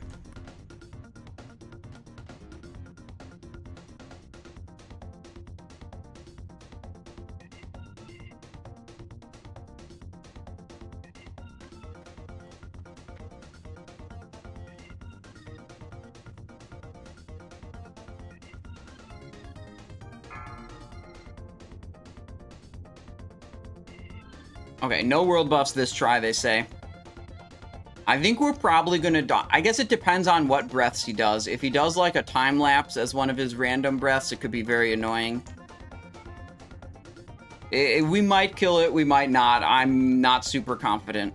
Okay, no world buffs this try, they say. I think we're probably gonna die. I guess it depends on what breaths he does. If he does, like, a time lapse as one of his random breaths, it could be very annoying. We might kill it, we might not. I'm not super confident.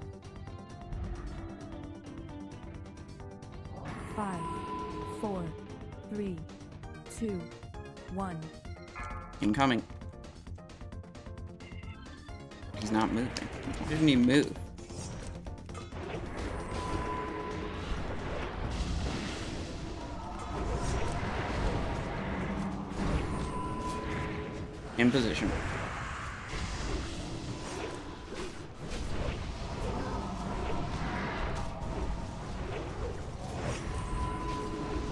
5, 4, 3, 2, 1. Incoming. He's not moving. Why didn't he move? In position.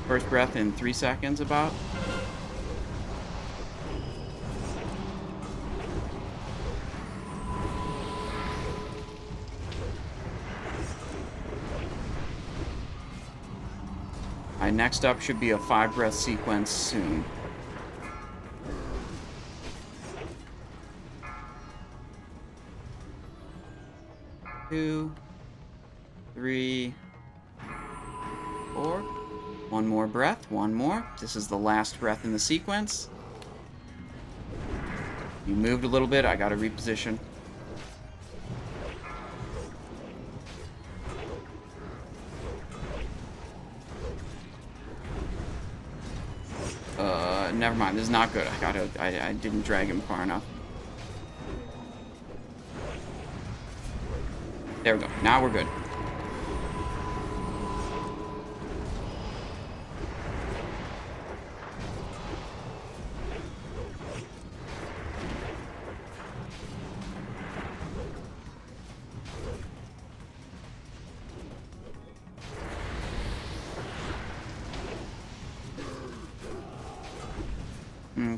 First breath in 3 seconds, about. Next up should be a 5-breath sequence soon. Two, 3, 4. One more breath, one more. This is the last breath in the sequence. You moved a little bit, I gotta reposition. Never mind, this is not good. I didn't drag him far enough. There we go. Now we're good.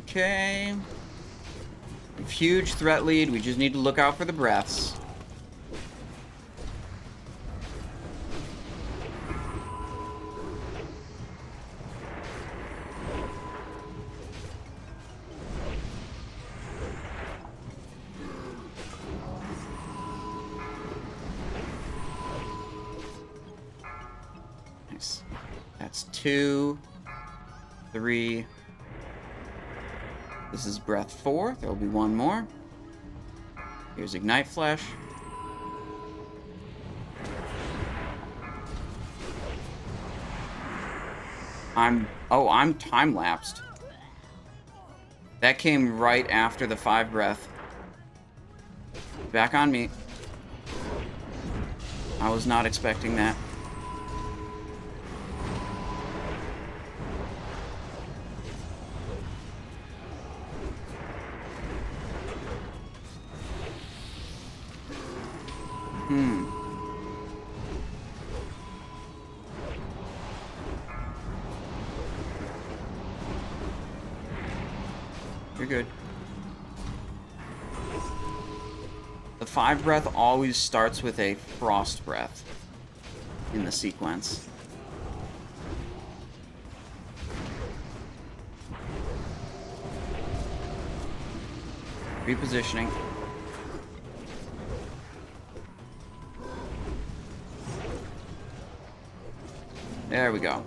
Okay. Huge threat lead. We just need to look out for the breaths. Nice. That's 2, 3. This is breath 4. There will be one more. Here's Ignite Flash. I'm time-lapsed. That came right after the 5 breath. Back on me. I was not expecting that. You're good. The 5 breath always starts with a frost breath in the sequence. Repositioning. There we go.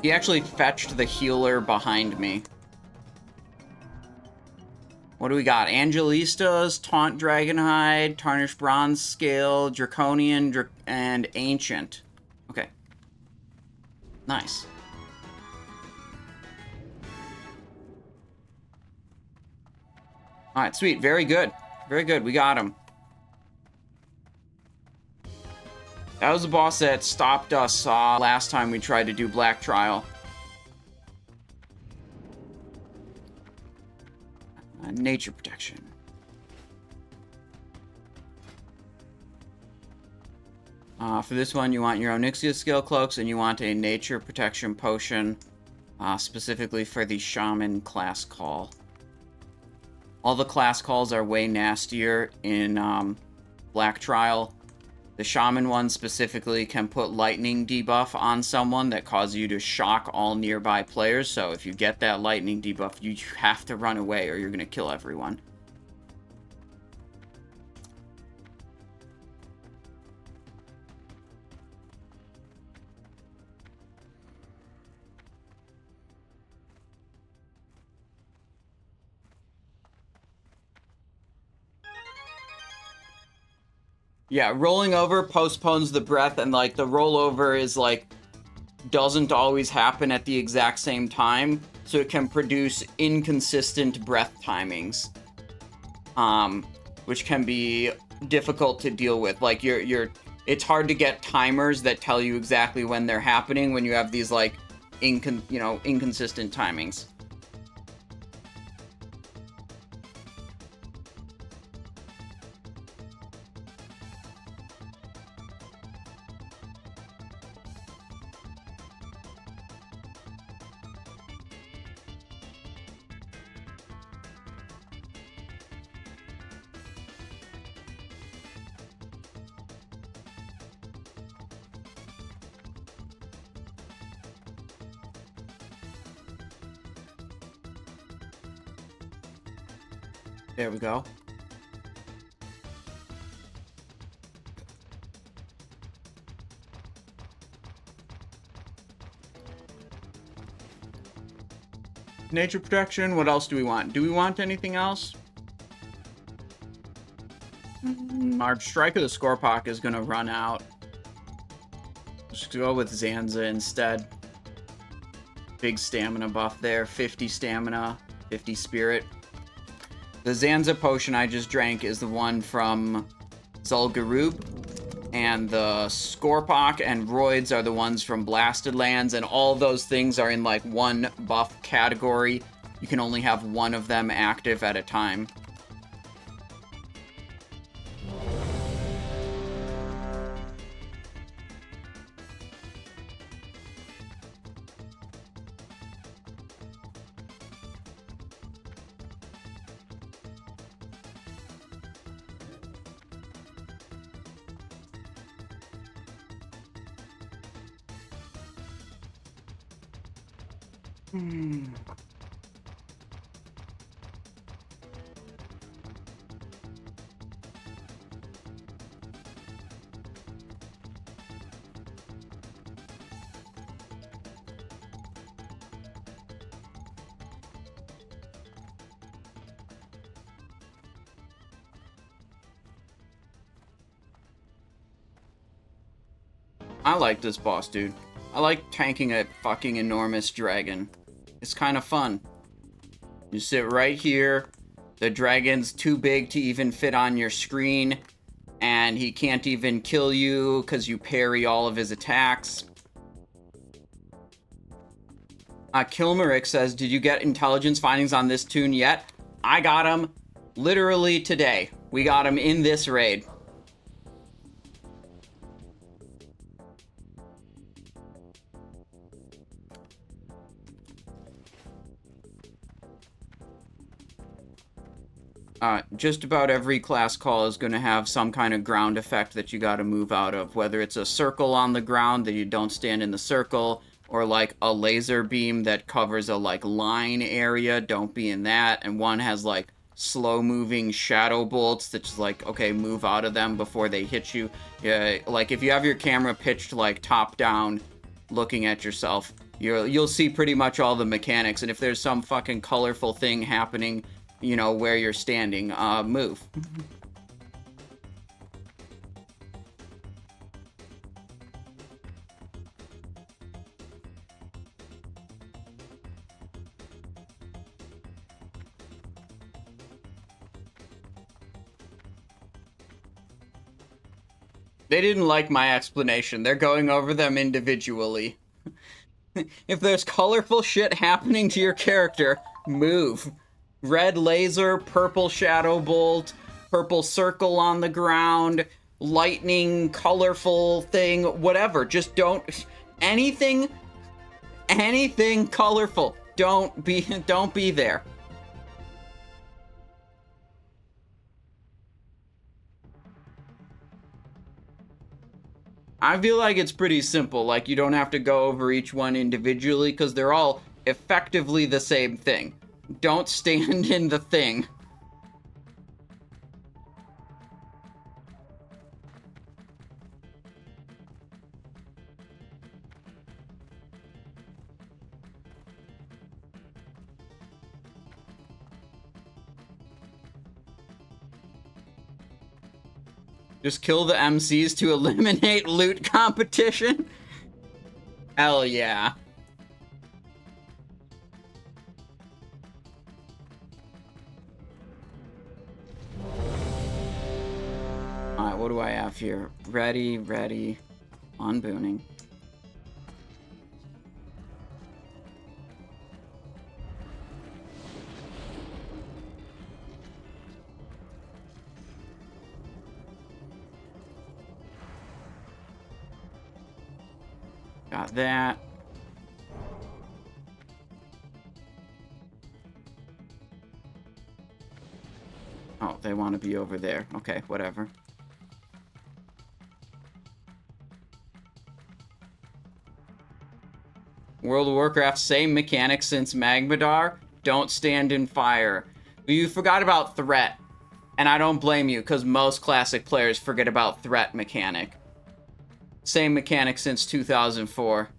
He actually fetched the healer behind me. What do we got? Angelistas, Taunt Dragonhide, Tarnished Bronze Scale, Draconian, and Ancient. Okay. Nice. Alright, sweet. Very good. Very good. We got him. That was the boss that stopped us last time we tried to do Black Trial. Nature Protection. For this one, you want your Onyxia Skill Cloaks, and you want a Nature Protection Potion, specifically for the Shaman class call. All the class calls are way nastier in Black Trial. The Shaman one specifically can put lightning debuff on someone that causes you to shock all nearby players, so if you get that lightning debuff, you have to run away or you're going to kill everyone. Yeah, rolling over postpones the breath, and, like, the rollover is, like, doesn't always happen at the exact same time, so it can produce inconsistent breath timings, which can be difficult to deal with. Like, it's hard to get timers that tell you exactly when they're happening when you have these, like, inconsistent timings. There we go. Nature Protection, what else do we want? Do we want anything else? Our Strike of the Scorpok is gonna run out. Just go with Zanza instead. Big stamina buff there, 50 stamina, 50 spirit. The Zanza potion I just drank is the one from Zul'Gurub, and the Scorpok and Roids are the ones from Blasted Lands, and all those things are in, like, one buff category. You can only have one of them active at a time. I like this boss, dude. I like tanking a fucking enormous dragon. It's kind of fun. You sit right here. The dragon's too big to even fit on your screen. And he can't even kill you because you parry all of his attacks. Kilmerick says, did you get intelligence findings on this tune yet? I got him literally today. We got him in this raid. Just about every class call is going to have some kind of ground effect that you got to move out of, whether it's a circle on the ground that you don't stand in the circle, or like a laser beam that covers a like line area, don't be in that, and one has like slow moving shadow bolts that just like, okay, move out of them before they hit you. Yeah, like if you have your camera pitched like top down looking at yourself, you'll see pretty much all the mechanics, and if there's some fucking colorful thing happening you know, where you're standing. Move. They didn't like my explanation. They're going over them individually. If there's colorful shit happening to your character, move. Red laser, purple shadow bolt, purple circle on the ground, lightning, colorful thing, whatever. Just don't... Anything colorful. Don't be there. I feel like it's pretty simple. Like, you don't have to go over each one individually because they're all effectively the same thing. Don't stand in the thing. Just kill the MCs to eliminate loot competition? Hell yeah. Alright, what do I have here? Ready, on booning. Got that. Oh, they want to be over there. Okay, whatever. World of Warcraft, same mechanic since Magmadar. Don't stand in fire. You forgot about threat. And I don't blame you, because most classic players forget about threat mechanic. Same mechanic since 2004.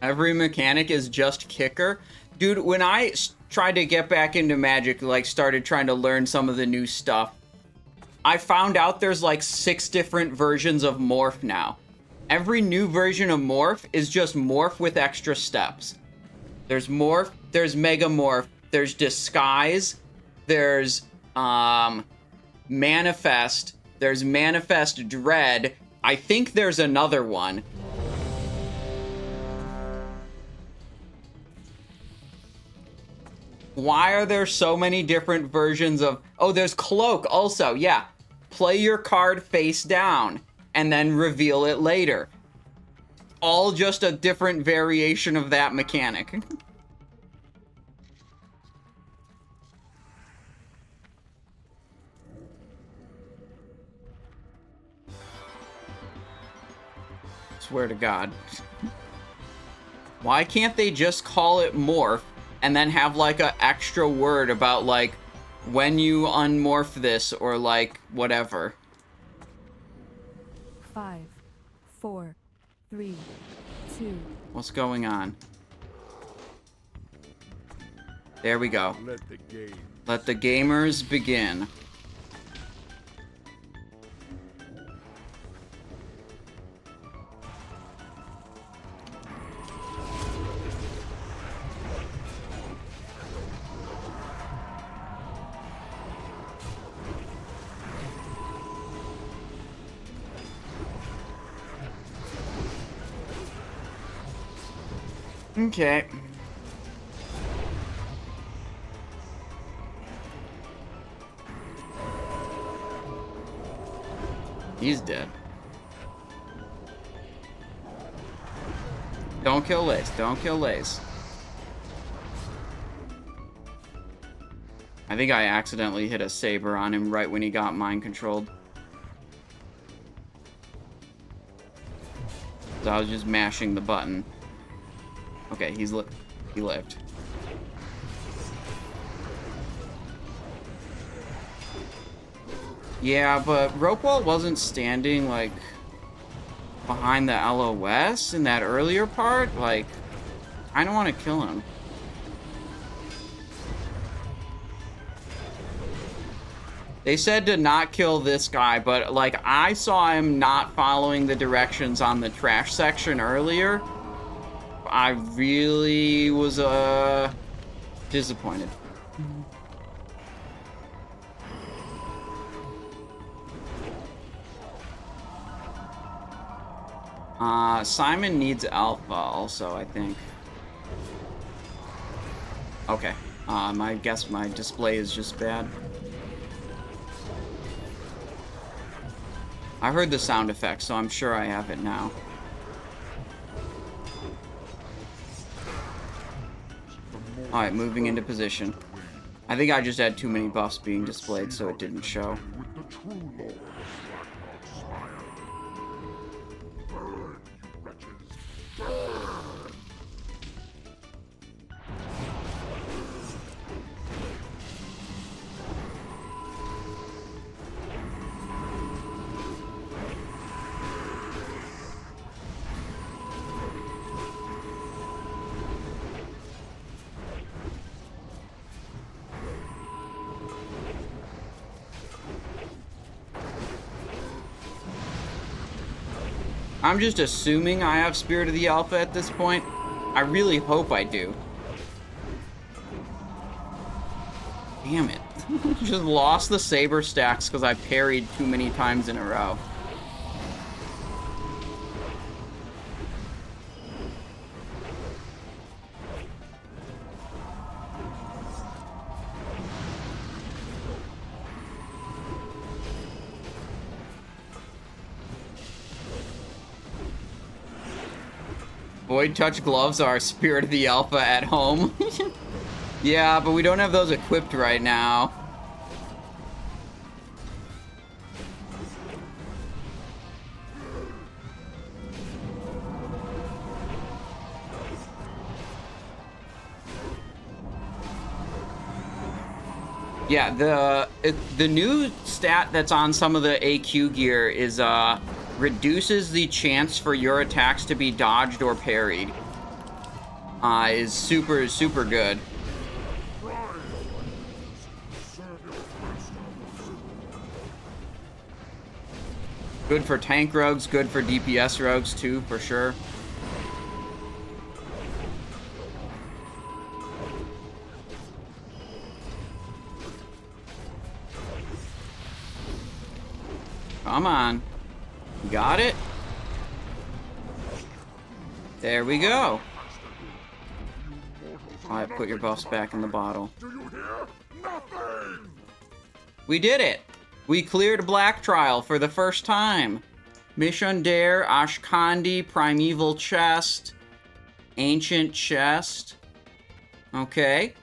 Every mechanic is just kicker. Dude, when I tried to get back into Magic, like started trying to learn some of the new stuff, I found out there's like 6 different versions of Morph now. Every new version of Morph is just Morph with extra steps. There's Morph, there's Mega Morph, there's Disguise, there's Manifest, there's Manifest Dread. I think there's another one. Why are there so many different versions of... Oh, there's Cloak also, yeah. Play your card face down, and then reveal it later. All just a different variation of that mechanic. Swear to God. Why can't they just call it Morph, and then have like an extra word about like when you unmorph this or like whatever? 5, 4, 3, 2. What's going on? There we go. Let the gamers begin. Okay. He's dead. Don't kill Lace. Don't kill Lace. I think I accidentally hit a saber on him right when he got mind controlled. So I was just mashing the button. Okay, he lived. Yeah, but Ropewall wasn't standing, like, behind the LOS in that earlier part. Like, I don't want to kill him. They said to not kill this guy, but, like, I saw him not following the directions on the trash section earlier. I really was, disappointed. Simon needs Alpha also, I think. Okay. I guess my display is just bad. I heard the sound effect, so I'm sure I have it now. Alright, moving into position. I think I just had too many buffs being displayed, so it didn't show. With the true lord of Blackrock's spire. Burn, you wretches! Burn! I'm just assuming I have Spirit of the Alpha at this point. I really hope I do. Damn it. Just lost the Saber stacks because I parried too many times in a row. Void Touch gloves are Spirit of the Alpha at home. Yeah, but we don't have those equipped right now. Yeah, the new stat that's on some of the AQ gear is reduces the chance for your attacks to be dodged or parried. Is super good. Good for tank rogues, good for DPS rogues too, for sure. Come on. Got it? There we go. Alright, put your buffs back in the bottle. Do you hear? Nothing! We did it! We cleared Black Trial for the first time. Mission Dare, Ashkandi, Primeval Chest, Ancient Chest. Okay.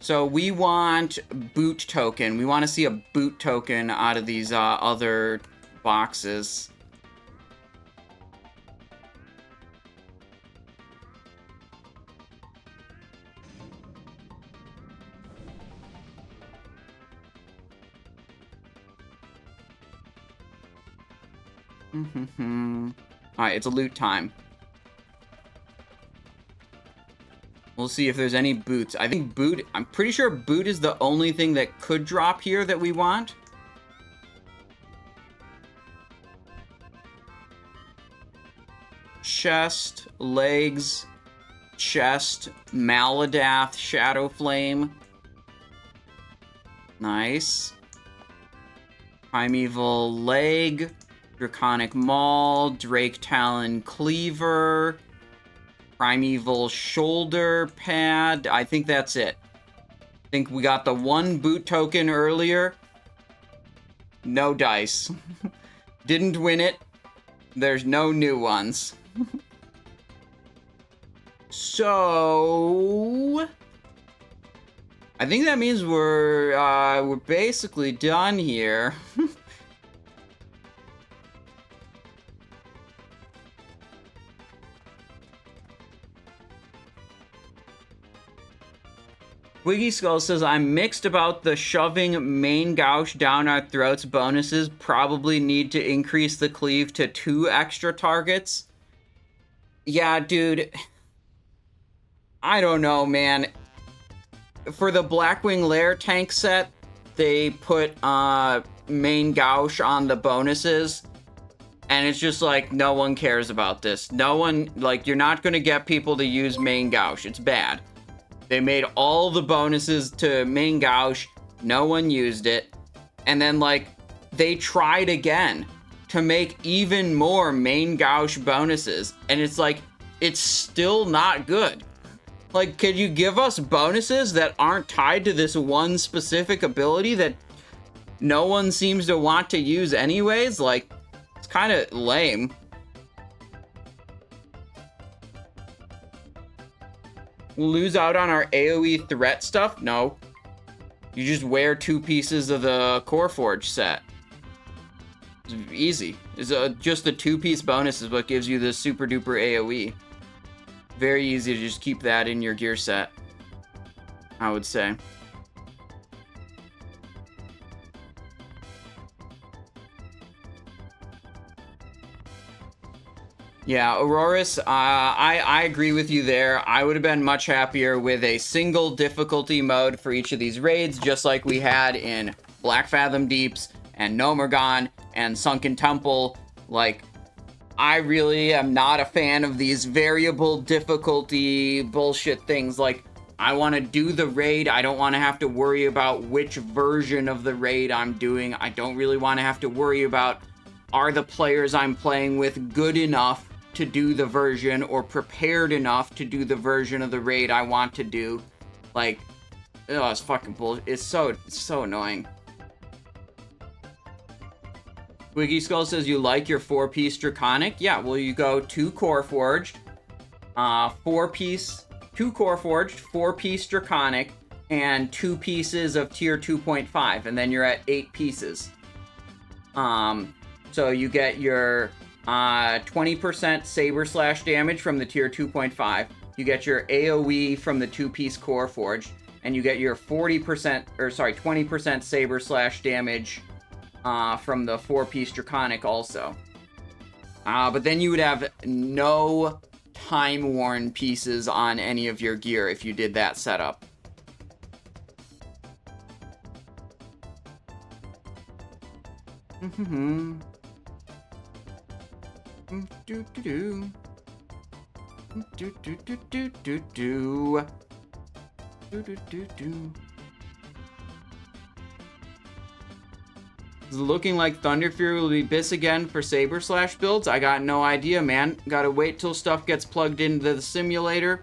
So we want boot token. We want to see a boot token out of these other boxes. Alright, it's a loot time. We'll see if there's any boots. I think boot... I'm pretty sure boot is the only thing that could drop here that we want. Chest, legs, chest, Maladath, Shadow Flame. Nice. Primeval leg, Draconic Maul, Drake Talon Cleaver, Primeval Shoulder Pad. I think that's it. I think we got the one boot token earlier. No dice. Didn't win it. There's no new ones. So I think that means we're basically done here. Wiggy Skull says, I'm mixed about the shoving main gouge down our throats bonuses. Probably need to increase the cleave to 2 extra targets. Yeah, dude. I don't know, man. For the Blackwing Lair tank set, they put main gouge on the bonuses. And it's just like, no one cares about this. No one, like, you're not going to get people to use main gouge. It's bad. They made all the bonuses to main gouge. No one used it. And then, like, they tried again to make even more main gouge bonuses. And it's like, it's still not good. Like, could you give us bonuses that aren't tied to this one specific ability that no one seems to want to use anyways? Like, it's kind of lame. We'll lose out on our AoE threat stuff? No. You just wear 2 pieces of the Core Forge set. It's easy. It's just the 2-piece bonus is what gives you the super duper AoE. Very easy to just keep that in your gear set, I would say. Yeah, Auroras, I agree with you there. I would have been much happier with a single difficulty mode for each of these raids, just like we had in Black Fathom Deeps and Nomergon and Sunken Temple. Like, I really am not a fan of these variable difficulty bullshit things. Like, I want to do the raid. I don't want to have to worry about which version of the raid I'm doing. I don't really want to have to worry about, are the players I'm playing with good enough to do the version or prepared enough to do the version of the raid I want to do. Like, oh, it's fucking bullshit. It's so annoying. Wiggy Skull says you like your 4-piece Draconic. Yeah, well, you go 2 Core Forged, 4-piece, 2 Core Forged, 4-piece Draconic, and 2 pieces of tier 2.5, and then you're at 8 pieces. So you get your 20% Saber Slash damage from the tier 2.5. You get your AoE from the 2-piece Core Forged, and you get your 20% Saber Slash damage from the 4-piece Draconic also. But then you would have no time-worn pieces on any of your gear if you did that setup. It's looking like Thunderfury will be bis again for Saber Slash builds. I got no idea, man. Gotta wait till stuff gets plugged into the simulator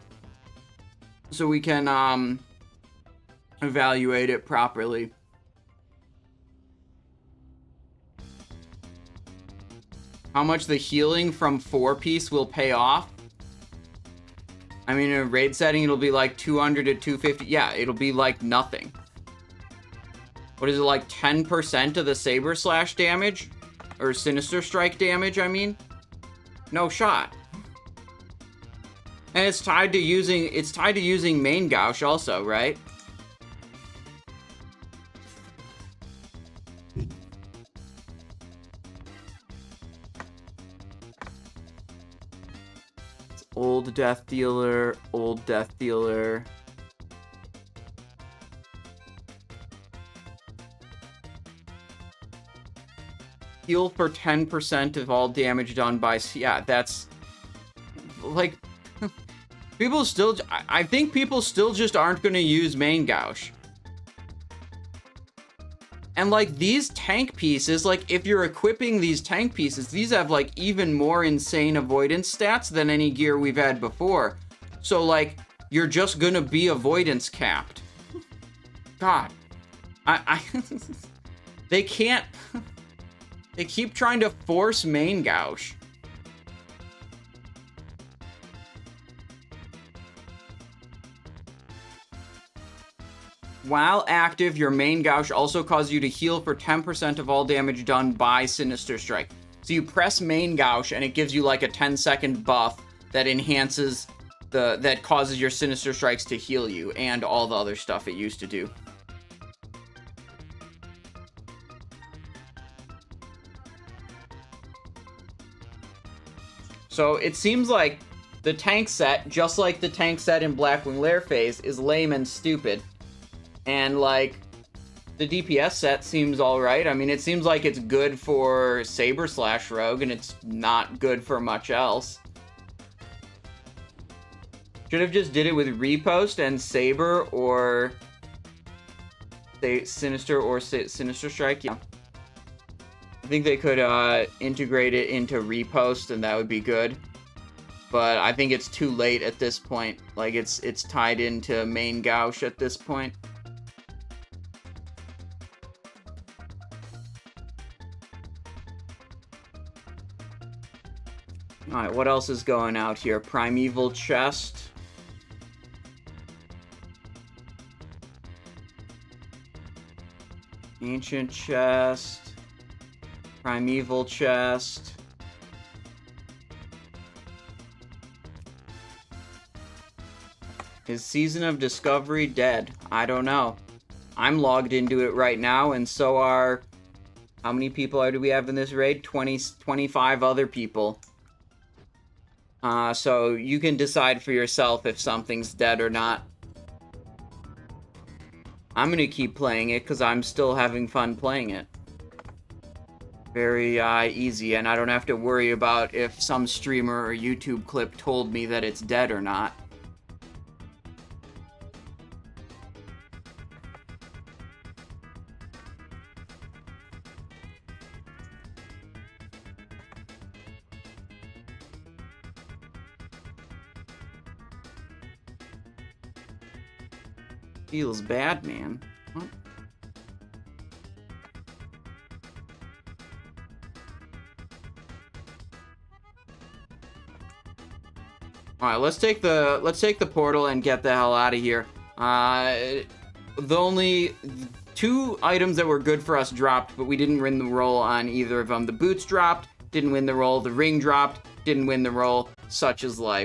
so we can evaluate it properly. How much the healing from 4-piece will pay off? I mean, in a raid setting, it'll be like 200 to 250. Yeah, it'll be like nothing. What is it, like 10% of the Saber Slash damage? Or Sinister Strike damage, I mean? No shot. And it's tied to using main gouge also, right? Old Death Dealer, Old Death Dealer. Heal for 10% of all damage done by... Yeah, that's... Like... people still... I think people still just aren't going to use main gouge. And, like, these tank pieces, like, if you're equipping these tank pieces, these have, like, even more insane avoidance stats than any gear we've had before. So, like, you're just gonna be avoidance capped. God. They can't... They keep trying to force main gouge. While active, your main gouge also causes you to heal for 10% of all damage done by Sinister Strike. So you press main gouge and it gives you like a 10-second buff that enhances that causes your Sinister Strikes to heal you, and all the other stuff it used to do. So it seems like the tank set, just like the tank set in Blackwing Lair phase, is lame and stupid. And, like, the DPS set seems alright. I mean, it seems like it's good for Saber / Rogue, and it's not good for much else. Should have just did it with Repost and Saber, or Sinister, or Sinister Strike, yeah. I think they could integrate it into Repost, and that would be good. But I think it's too late at this point. Like, it's tied into main Gauche at this point. Alright, what else is going out here? Primeval Chest. Ancient Chest. Primeval Chest. Is Season of Discovery dead? I don't know. I'm logged into it right now, and so are... How many people do we have in this raid? 25 other people. So you can decide for yourself if something's dead or not. I'm gonna keep playing it, because I'm still having fun playing it. Very easy, and I don't have to worry about if some streamer or YouTube clip told me that it's dead or not. Feels bad, man. What? Alright, let's take the portal and get the hell out of here. The only 2 items that were good for us dropped, but we didn't win the roll on either of them. The boots dropped, didn't win the roll. The ring dropped, didn't win the roll. Such is life.